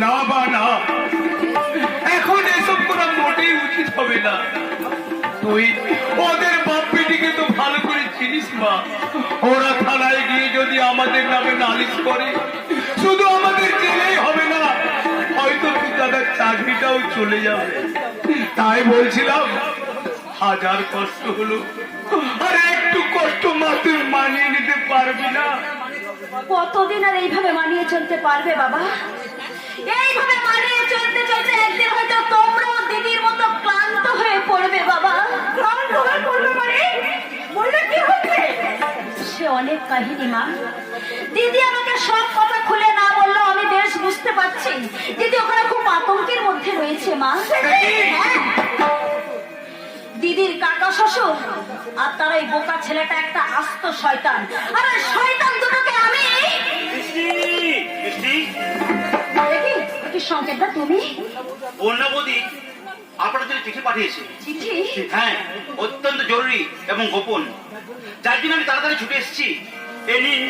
না বা না, এখন এসব করা মোটেই উচিত হবে না। তুই ওদের বাপ বেটিকে তো ভালো করে চিনিস মা। ওরা থানায় গিয়ে যদি আমাদের নামে নালিশ করে, শুধু আমাদের জেলেই হবে না, হয়তো তুই দাদার চাকরিটাও চলে যাবে। তাই বলছিলাম, হাজার কষ্ট হলো, আর একটু কষ্ট মা তুই মানিয়ে নিতে পারবি না? কতদিন আর এইভাবে মানিয়ে চলতে পারবে বাবা? এইভাবে মানিয়ে চলতে চলতে একদিন হয়তো তোমরাও দিদির মতো ক্লান্ত হয়ে পড়বে বাবা। ক্লান্ত হয়ে পড়বে মানে বললে কি হবে? সে অনেক কাহিনী মা। দিদি আমাকে সব কথা খুলে না বললো, আমি বেশ বুঝতে পারছি দিদি ওখানে খুব আতঙ্কের মধ্যে রয়েছে মা। হ্যাঁ, দিদির কাকা শ্বশুর আর তার এই বোকা ছেলেটা একটা আস্ত শয়তান, আর ওই শয়তান দুটোকে আমি দেখি। কি সংকেতটা তুমি? বন্যা বৌদি আপনার জন্য চিঠি পাঠিয়েছে। চিঠি? হ্যাঁ, অত্যন্ত জরুরি এবং গোপন, যার জন্য আমি তাড়াতাড়ি ছুটে এসেছি। এ নিন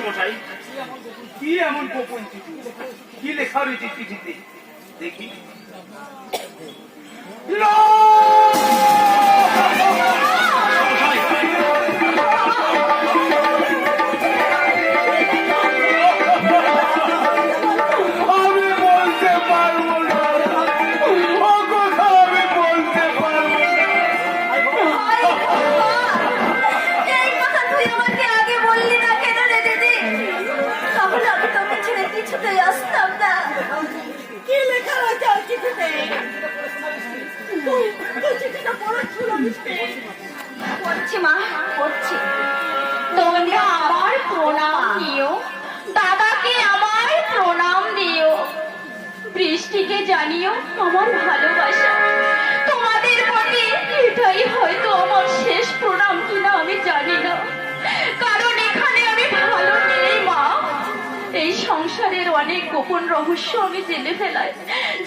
মশাই। কি এমন গোপন চিঠি? কি লেখা রয়েছে চিঠিতে? দেখি। আমি বলতে পারবো না, ও কথা আমি বলতে পারবো না। এই কথা তুই আমাকে আগে বললি না কেন রে দিদি? তাহলে আমি তোকে ছেড়ে কিছুতেই আসতাম না। কি লেখা আছে ওই চিঠিতে? চিঠিটা পড়েছিল পড়ছি মা, পড়ছি। তোমরা আমার প্রণাম দিও, দাদাকে আমার প্রণাম দিও, বৃষ্টিকে জানিও আমার ভালোবাসা। তোমাদের প্রতি এটাই হয়তো আমার শেষ প্রণাম কিনা আমি জানি না, কারণ এখানে আমি ভালো নেই মা। এই সংসারের অনেক গোপন রহস্য আমি জেনে ফেলাই।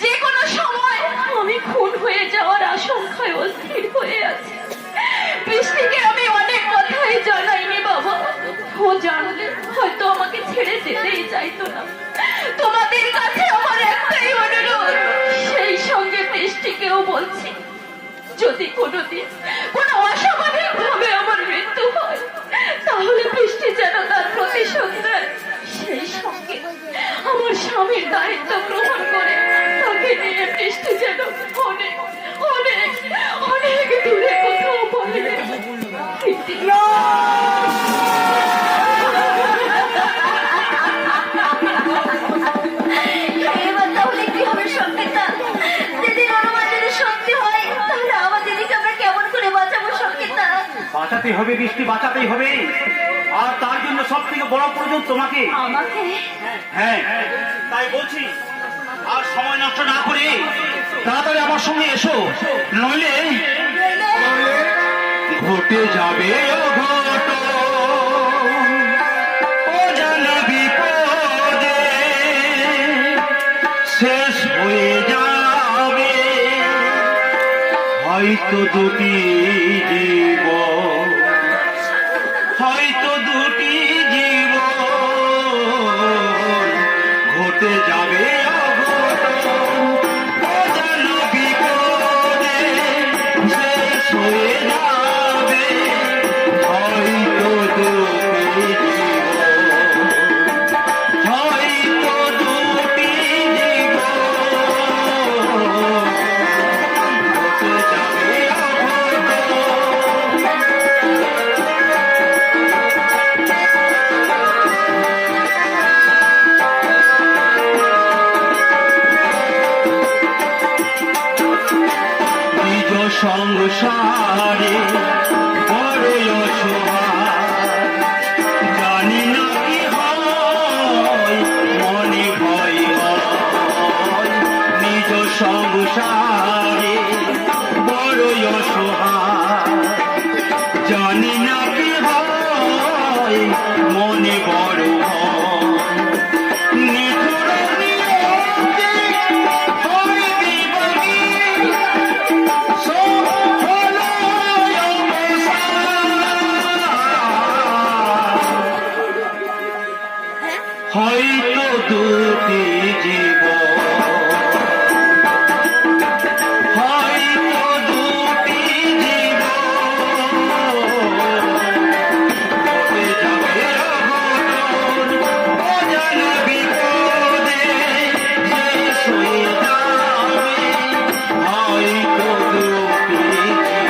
যে কোনো সময় আমি খুন হয়ে যাওয়ার আশঙ্কায় অস্থির হয়ে আছি। বৃষ্টিকে আমি অনেক কথাই জানাইনি বাবা, ও জানলে হয়তো আমাকে ছেড়ে যেতেই চাইতো না। তোমাদের কাছে আমার একটাই অনুরোধ, সেই সঙ্গে বৃষ্টিকেও বলছি, যদি কোনোদিন কোনো অস্বাভাবিক ভাবে আমার মৃত্যু হয়, তাহলে বৃষ্টি যেন তার প্রতিশোধ দেয়। সেই সঙ্গে আমার স্বামীর দায়িত্ব গ্রহণ করে তাকে নিয়ে বৃষ্টি যেন অনেক অনেক অনেক দূরে কোথাও বলে। এবার তাহলে কি হবে সঙ্গীতা? দিদির অনুমান যদি সত্যি হয়, তাহলে আমার দিদিকে আমরা কেমন করে বাঁচাবো সঙ্গীতা? বাঁচাতে হবে বৃষ্টি, বাঁচাতেই হবে, আর তার জন্য সব থেকে বড় প্রয়োজন তোমাকে। আমাকে? হ্যাঁ, তাই বলছি, আর সময় নষ্ট না করে তাড়াতাড়ি আমার সঙ্গে এসো, নইলে ঘটে যাবে অঘটন, অজানা বিপদে শেষ হয়ে যাবে হয়তো দুটি জীবন, হয়তো দুটি জীবন ঘটে যাবে অঘটন, অজানা বিপদে শেষ হয়ে যাবে হয়তো দুটি জীবন, হয়তো দুটি জীবন ঘটে যাবে অঘটন। নিজ সংসারে বড় অসহায়, জানি না কি হবে হয় মনে বড় ভয়। নিঠুর নিয়মে হয় বিবাদী, সফল অবসান। হয়তো দুটি জীবন, হয়তো দুটি জীবন, ঘটে যাবে অঘটন, অজানা বিপদে শেষ হয়ে যাবে। হয়তো দুটি জীবন,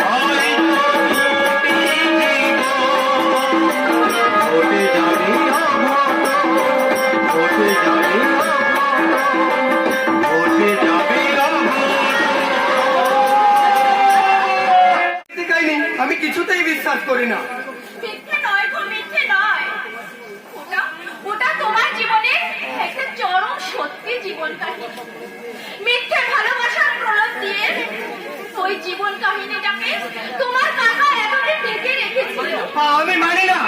হয়তো দুটি জীবন, ঘটে যাবে অঘটন, ঘটে যাবে অঘটন, ঘটে যাবে অঘটন। আমি কিছুতেই বিশ্বাস করি না। মিথ্যে নয় গো, মিথ্যে নয়। ওটা ওটা তোমার জীবনে একটা চরম সত্যি জীবন কাহিনী। মিথ্যে ভালোবাসার প্রলোভ দিয়ে ওই জীবন কাহিনীটাকে তোমার কাকা এতদিন ঢেকে রেখেছিল। আমি মানি না।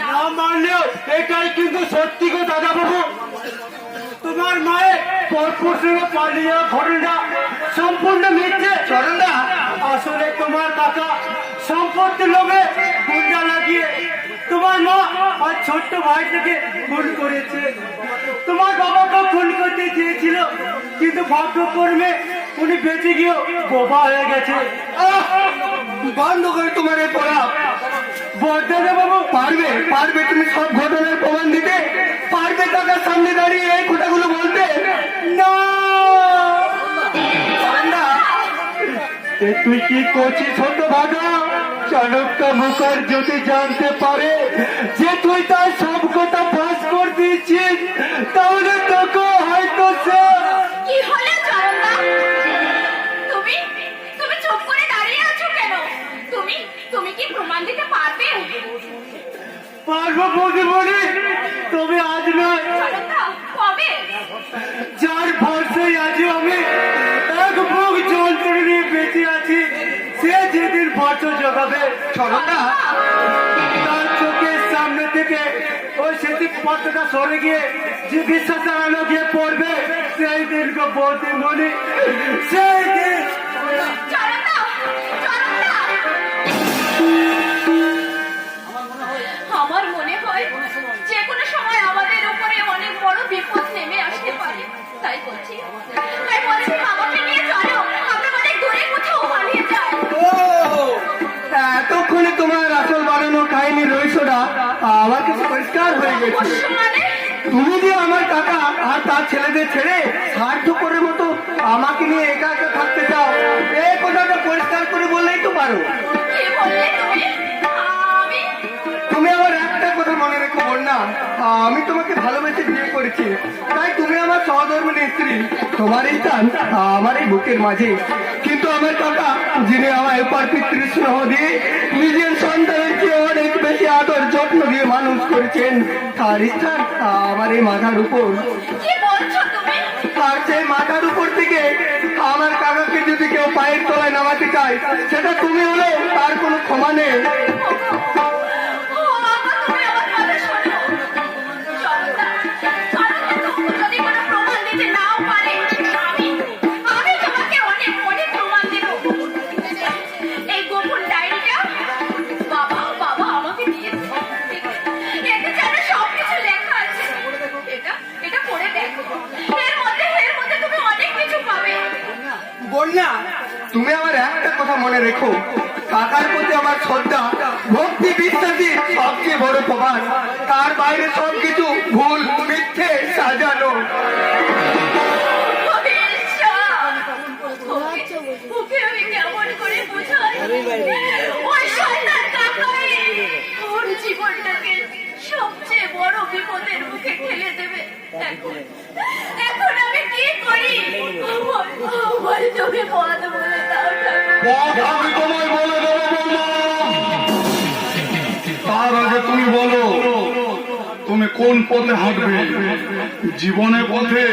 না মানলেও এটাই কিন্তু সত্যি গো দাদা বাবু। তোমার মায়ের পরপুর সঙ্গে পালিয়ে ঘটনা সম্পূর্ণ মিথ্যে। চরণদা, আসলে তোমার কাকা সম্পত্তি লোভে গুন্ডা লাগিয়ে তোমার মা আর ছোট্ট ভাইটাকে খুন করেছে। তোমার বাবাকে খুন করতে চেয়েছিল, কিন্তু ভাগ্যকর্মে উনি বেঁচে গিয়েও বোবা হয়ে গেছে। বন্ধ করে তোমার এই পড়া। বর্ধনা বাবু, পারবে পারবে তুমি সব ঘটনার প্রমাণ দিতে পারবে? কাকার সামনে দাঁড়িয়ে এই কথাগুলো বলতে? না। তুই কি করছিস ছোট ভাগা? চাণক্য মুখার যদি জানতে পারে যে তুই তার সব কথা ফাঁস করে দিয়েছিস, তাহলে তোকে হয়তো সে কি হলো চরণদা? তুমি তুমি চুপ করে দাঁড়িয়ে আছো কেন? তুমি তুমি কি প্রমাণ দিতে পারবে? পারবো বলতে বলি, তবে আজ নয়। চরণদা, কবে? যার ভরসায় আছি আমি এক বুক যন্ত্রণা নিয়ে বেঁচে আছি, সে যেদিন বছর জোগাবে ছড়াটা তার চোখের সামনে থেকে ওই স্মৃতি পত্রটা সরে গিয়ে যে বিশ্বাস হারানো গিয়ে পড়বে, সেই দিনকে বলতে মনে, সেই দিন। চরণদা, চরণদা, আমার মনে হয় যে কোনো সময় আমাদের উপরে অনেক বড় বিপদ নেমে আসতে পারে। তাই বলছি আমাকে নিয়ে চলো, আমরা অনেক দূরে কোথাও পালিয়ে যাই। এতক্ষণে তোমার আসল বানানো কাহিনী রহস্যটা আমার কাছে পরিষ্কার হয়ে গেছে। অবশ্য মানে তুমি যে আমার কাকা আর তার ছেলেদের ছেড়ে স্বার্থপরের মতো আমাকে নিয়ে একা একা থাকতে চাও, এই কথাটা পরিষ্কার করে বললেই তো পারো। কি বললে তুমি? আমি তুমি আমার একটা কথা মনে রেখো বন্যা, আমি তোমাকে ভালোবেসে বিয়ে করেছি, তাই তুমি আমার সহধর্মিণী স্ত্রী। তোমার এই টান আমার এই বুকের মাঝে, কিন্তু আমার কাকা যিনি আমায় এপার পিতৃস্নেহ দিয়ে নিজের সন্তানের চেয়ে অনেক বেশি আদর যত্ন দিয়ে মানুষ করেছেন, তার স্থান আমার এই মাথার উপর। কি বলছো তুমি? আর সেই মাথার উপর থেকে আমার কাকাকে যদি কেউ পায়ের তলায় নামাতে চায়, সেটা তুমি হলে তার কোনো ক্ষমা নেই। ও বাবা, তুমি আমার কথা শোনো। চরণদা, চরণদা, তুমি যদি কোনো প্রমাণ দিতে নাও পারে, আমি তোমাকে অনেক অনেক প্রমাণ দেব। এই গোপন ডায়েরিটা বাবা আমাকে দিয়েছে। এতে যেন সবকিছু লেখা আছে। এটা পড়ে দেখো। এর মধ্যে তুমি অনেক কিছু পাবে। বন্যা, তুমি আমার একটা কথা মনে রেখো, কাকার প্রতি আমার শ্রদ্ধা, ভক্তি, বিশ্বাসী সবচেয়ে বড় প্রমাণ। তার বাইরে সবকিছু ভুল, মিথ্যে, সাজানো। ওকে আমি কেমন করে বোঝাই? ওই শয়তান কাকাই ওর জীবনটাকে সবচেয়ে বড় বিপদের মুখে ঠেলে দেবে। এখন আমি কি করি? আমার তুমি পথ বলে দাও ঠাকুর। আমি তোমায় বলে দেবো বৌমা। তার আগে তুমি বলো, তুমি কোন পথে হাঁটবে? জীবনের পথে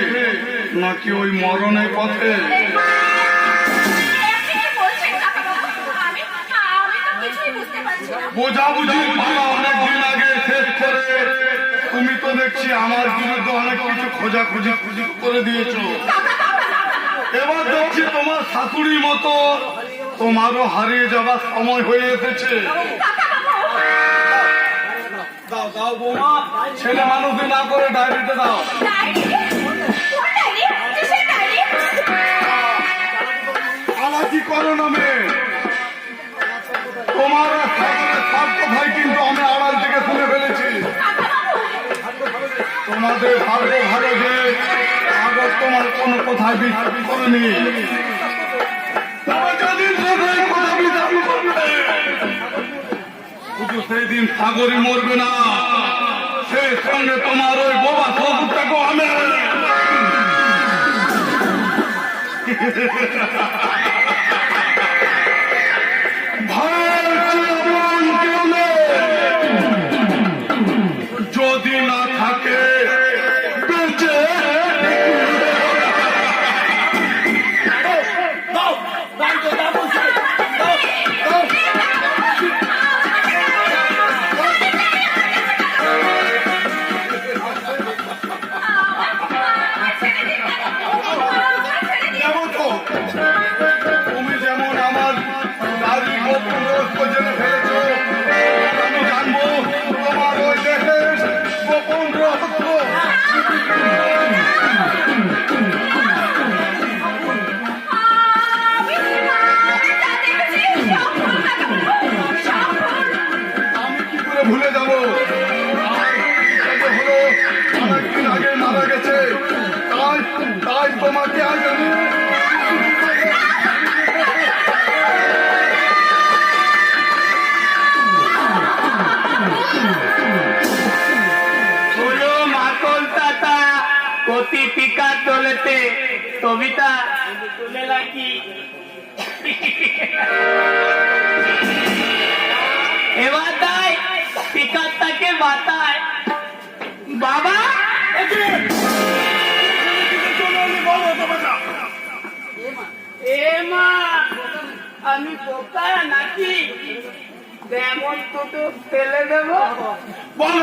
নাকি ওই মরণের পথে? আপনি কি বলছেন কাকাবাবু? আমি তো কিছুই বুঝতে পারছি না। বোঝাবুঝির পালা অনেকদিন আগে শেষ করে তুমি তো দেখছি আমার বিরুদ্ধে অনেক কিছু খোঁজাখুঁজি করে দিয়েছো। এবার দেখছি তোমার শাশুড়ির মতো তোমারও হারিয়ে যাবার সময় হয়ে এসেছে। দাও দাও বৌমা, ছেলে মানুষ না করে ডায়েরিতে দাও। আলাদা করো নামে তোমার সব কথাই কিন্তু আমি আড়াল থেকে শুনে ফেলেছি। তোমাদের ভাগ্য ভালো যে আগর তোমার কোনো কোথায় বিশ্বাস করেনি। শুধু সেই দিন সাগরই মরবে না, সেই সঙ্গে তোমার ওই বাবা শ্বশুরটাকেও আমি যদি না থাকে বেঁচে তুমি যেমন আমার দাদির গোপন রহস্য জেনে ফেলেছ, আমি জানবো তোমার ওই দেশের গোপন রহস্য। আমি কি করে ভুলে যাবো? হলো অনেকদিন আগে মারা গেছে, তাই তোমাকে আজ আমি অতি পিকার দলেতে কবিতা তুলে রাখি। এবার তাই পিকারটাকে বাতায় বাবা। এ মা, আমি বোকা নাকি? যেমন তো ফেলে দেবো। বল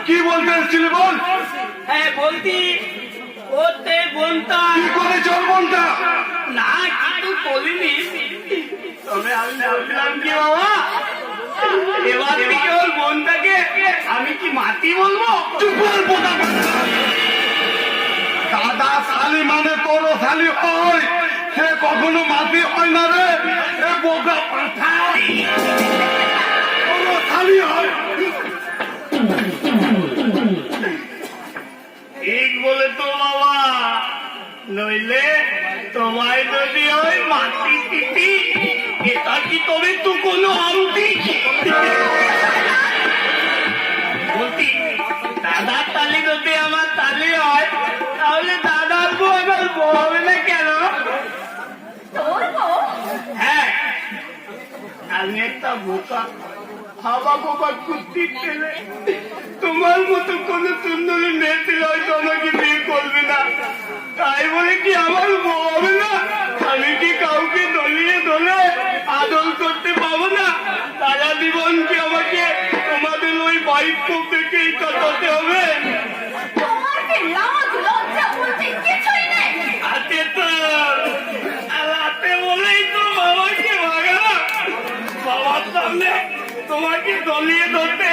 কি বলতে এসেছিলি বল। হ্যাঁ বলতি ওতে বোনটা কি করে চল বোনটা না কিছু বলিনি, তবে আমি বলছিলাম কি বাবা, এবার থেকে ওর বোনটাকে আমি কি মাটি বলবো? চুপ কর বোকা। দাদা শালি মানে তোরও শালি হয়, সে কখনো মাটি হয় না রে। এ বোকা পাঠা তোরও শালি হয়। ঠিক বলে তো বাবা, নইলে তোমায় যদি ওই মাটি পিটি, এটা কি তবে তো কোনো আরতি বলতি। দাদার তালি যদি আমার তালি হয়, তাহলে দাদার বউ আমার বউ হবে না কেন? হ্যাঁ, আমি একটা বোকা হাবা বোকা কুত্তির ছেলে। তোমার মতো কোন সুন্দরী মেয়ে ছিল হয়তো আমাকে বিয়ে করবে না, তাই বলে কি আমার বউ হবে না? আমি কি কাউকে দলিয়ে দলে আদর করতে পাবো না? সারা জীবন কি আমাকে তোমাদের ওই বাইক দেখেই কাটাতে হবে? হাতে তো হাতে বলেই তো বাবাকে ভাগালাম। বাবার সামনে তোমাকে দলিয়ে ধরতে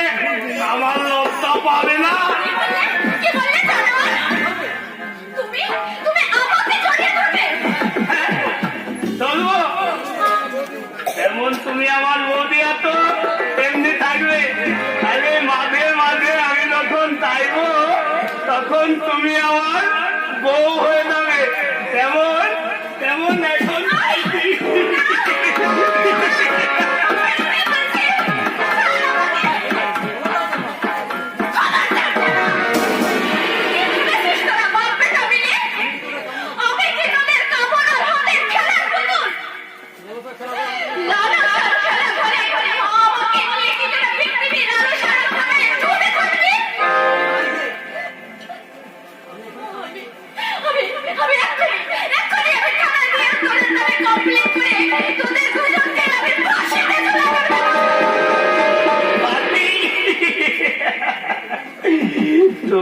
আমার লজ্জা পাবে না? চলবো এমন তুমি আমার বৌদি এত এমনি থাকবে, তাহলে মাঝে মাঝে আমি যখন চাইবো তখন তুমি আমার বউ হয়ে যাবে। তেমন তেমন এখন চাইছি।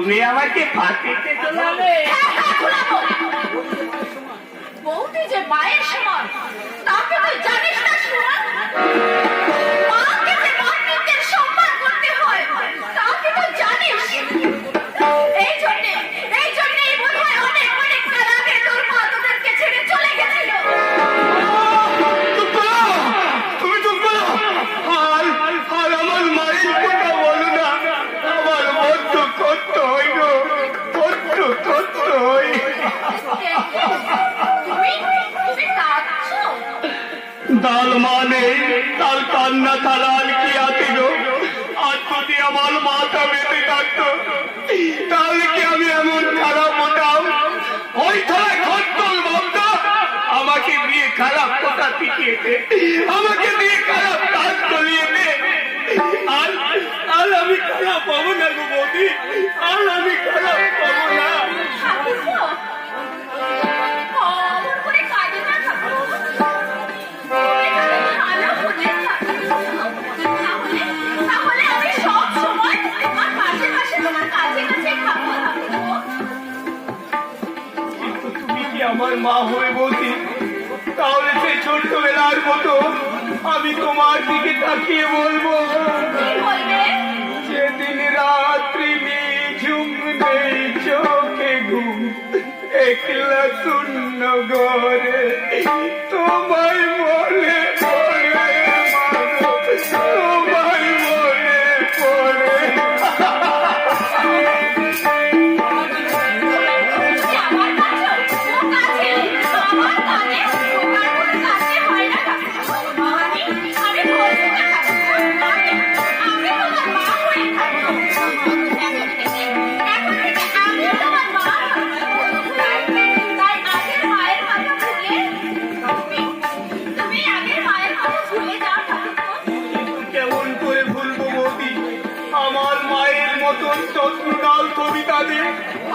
তুমি আমাকে ফাঁকিতে চলালে। হ্যাঁ, হ্যাঁ, ঘুরাবো। বৌদি যে মায়ের সমান তাকে তুই জানিস না সুমন? মাকে যে মাতৃত্বের সম্মান করতে হয় তাকে তুই জানিস? এই জন্যেই বোধহয় অনেক কাল আগে তোর মা তোদেরকে ছেড়ে চলে গেছিল। চুপ করো, তুমি চুপ করো। আর আমার মায়ের কথা বলো না, আমার বড্ড কষ্ট হয় গো, বড্ড কষ্ট হয়। তুমি কাঁদছো? দাল মানে তার কান্না ছাড়া আর কি আছে গো? আর যদি আমার মাথা বেঁধে থাকতো তাহলে কি আমি এমন খারাপ হতাম? ওই থালা খত্তল ভাবতো আমাকে দিয়ে খারাপ কথা শিখিয়েছে, আমাকে দিয়ে খারাপ কাজ করিয়েছে। আর আর আমি খারাপ পাবো না গো বৌদি, আর আমি খারাপ পাবো না। ঠাকুরপো, অমন করে কাঁদো না ঠাকুর। ভালো হয়ে থাকো। তাহলে আমি সব সময় তোমার পাশে তোমার কাছে থাকবো ঠাকুরপো। কিন্তু তুমি কি আমার মা হয়ে বলছি, তাহলে সেই ছোট্টবেলার মতো আমি তোমার দিকে তাকিয়ে বলবো, কি বলবে? যেদিন রাত্রি নিঝুম নেই চোখে ঘুম, একলা শূন্য ঘরে তোমায় মনে পড়ে মা গো, তোমায় মনে পড়ে। আমার কাছে ও কাছে আমার কানে ওকার কোনো কাছে হয় না ঠাকুরপো। আমি বলবো না ঠাকুরপো। আমি তোমার মা হয়ে থাকবো। এখন থেকে আমি তোমার মা হবো। তাই আগের মায়ের কথা ভুলে তুমি আগের মায়ের কথা ভুলে যাও ঠাকুরপো। কেমন করে ভুলবো বৌদি, আমার মায়ের মতন চন্দ্রনাল কবিতাদের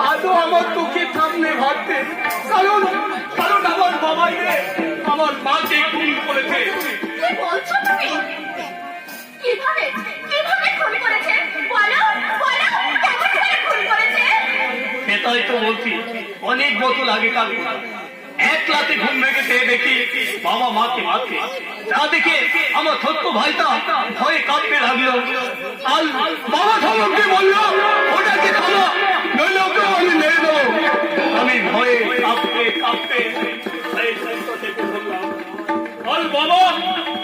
আজও আমার চোখের সামনে ভাবতে। কারণ আমার বাবাই রে আমার মাকে খুন করেছে। কি বলছো তুমি? কিভাবে খুন করেছে? বলো কেমন করে খুন করেছে? সেটাই তো বলছি, অনেক বছর আগে কাল এক রাতে ঘুম ভেঙেছে দেখি বাবা মাকে মারছে। যা দেখে আমার ছোট্ট ভাইটা ভয়ে কাঁদতে লাগলো। আর বাবা ধমকে বললো, ওটাকে থামো, নইলে ওকে আমি মেরে দেবো। আমি ভয়ে কাঁপতে সেই শান্ত থেকে বললাম, আর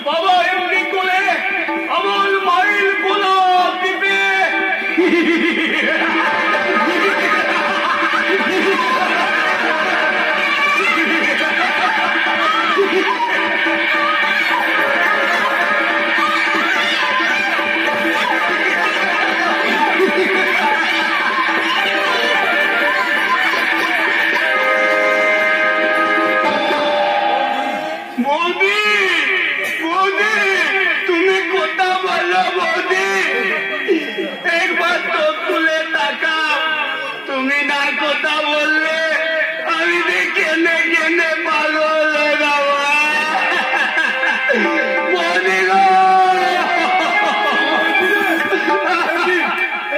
বাবা এমনি করে আমার মায়ের গোলাপ দিবে। বৌদি, তুমি কথা বলো বৌদি, একবার তো খুলে তাকাও। তুমি না কথা বললে আমি যে কেনে পাগল হয়ে যাবো। বৌদি গো,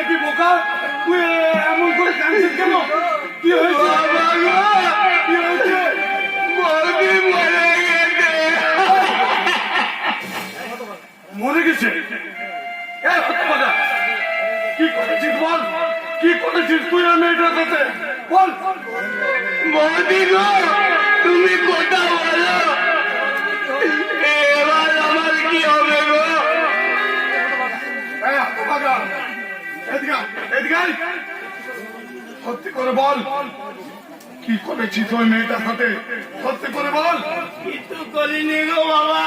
কি বোকা, তুই এমন করে কাঁদছিস কেন? কি হয়েছে বাবা গো? কি হয়েছে? বৌদি মরে গেছে। মরে গেছে? কি করেছিস বল, কি করেছিস তুই আর মেয়েটার সাথে বল। বৌদি গো, তুমি কথা বলো, এবার আমার কি হবে গো? সত্যি করে বল, কি করেছিস ওই মেয়েটার সাথে? সত্যি করে বল। কিছু করিনি গো বাবা,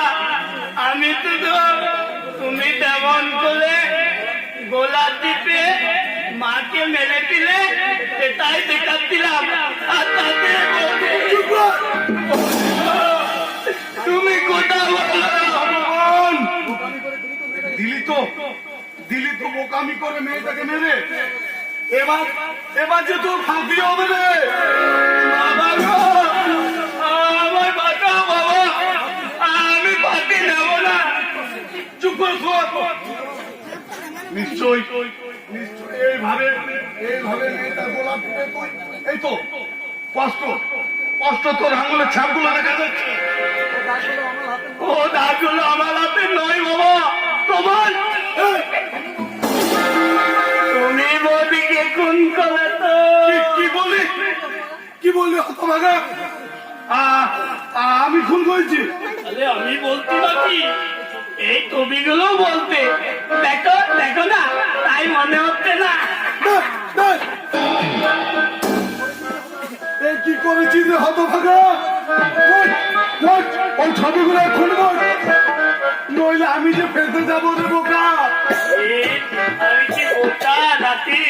আমি তো তুমি তেমন করে গোলা টিপে মাকে মেরে দিলে সেটাই দেখাচ্ছিলাম। আর তাতে তুমি কথা বলো। দিলি তো বোকামি করে মেয়েটাকে মেরে। এবার যে তোর ফাঁকি হবে রে। বাবা গো, আমার বাঁচাও বাবা, আমি ফাঁকি নেব না। চুপ করে শোয়া। নিশ্চয় এইভাবে এইভাবে মেয়েটা গোলাপ ফুটে তুই এই তো কষ্ট কষ্ট তোর আঙুলের ছাপগুলো দেখা যাচ্ছে। ও দাগুলো আমার হাতে নয় বাবা, তোমার তুমি বৌদিকে খুন করে তো। কি বললি হতভাগা? আমি খুন করেছি? আরে আমি বলছি নাকি, এই ছবিগুলো বলতে দেখো দেখো না, তাই মনে হচ্ছে না। এই কি করেছিস রে হতভাগা? ওই ছবিগুলো খুলব, নইলে আমি যে ফেলতে যাবো রে বোকা। আমি কি বোকা নাকি,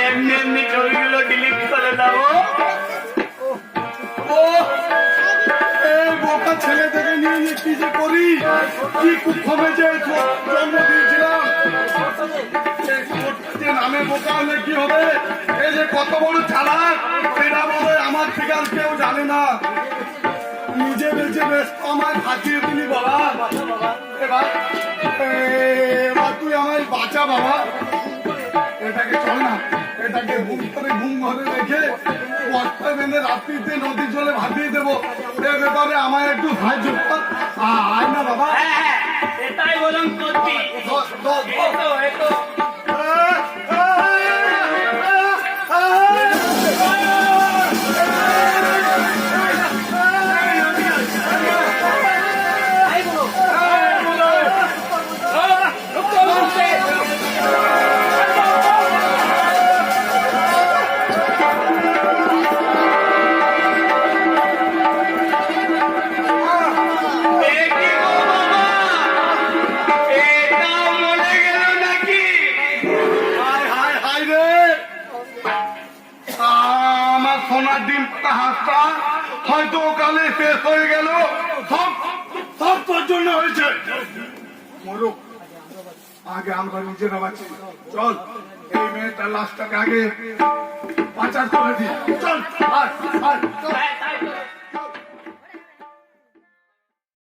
এমনি এমনি ছবিগুলো ডিলিট করে দেবো? এই বোকা ছেলে থেকে নিয়ে কি যে করি, কি কুক্ষমে যে জন্ম দিয়েছিলাম। নামে বোকা হলে কি হবে? এই যে কত বড় চালাক, সেটা বলে আমার থেকে আর কেউ জানে না। নিজে বেঁচে ব্যস্ত আমায় ফাঁসিয়ে দিলি বাবা। এবার তুই আমায় বাঁচা বাবা। এটাকে চল না, এটাকে ঘুম ঘরে রেখে বস্তায় বেঁধে রাত্রিতে নদীর জলে ভাসিয়ে দেবো। এ ব্যাপারে আমায় একটু সাহায্য কর। আয় না বাবা। হ্যাঁ, এটাই বলুন করছি। এতো সোনার ডিম হাঁসটা হয়তো কালে শেষ হয়ে গেল। সব সব তোর জন্য হয়েছে। মরুক, আগে আমরা নিজেরা বাঁচি। চল, এই মেয়েটার লাশটাকে আগে পাচার করে দিই। চল, আয়, আয়, চল।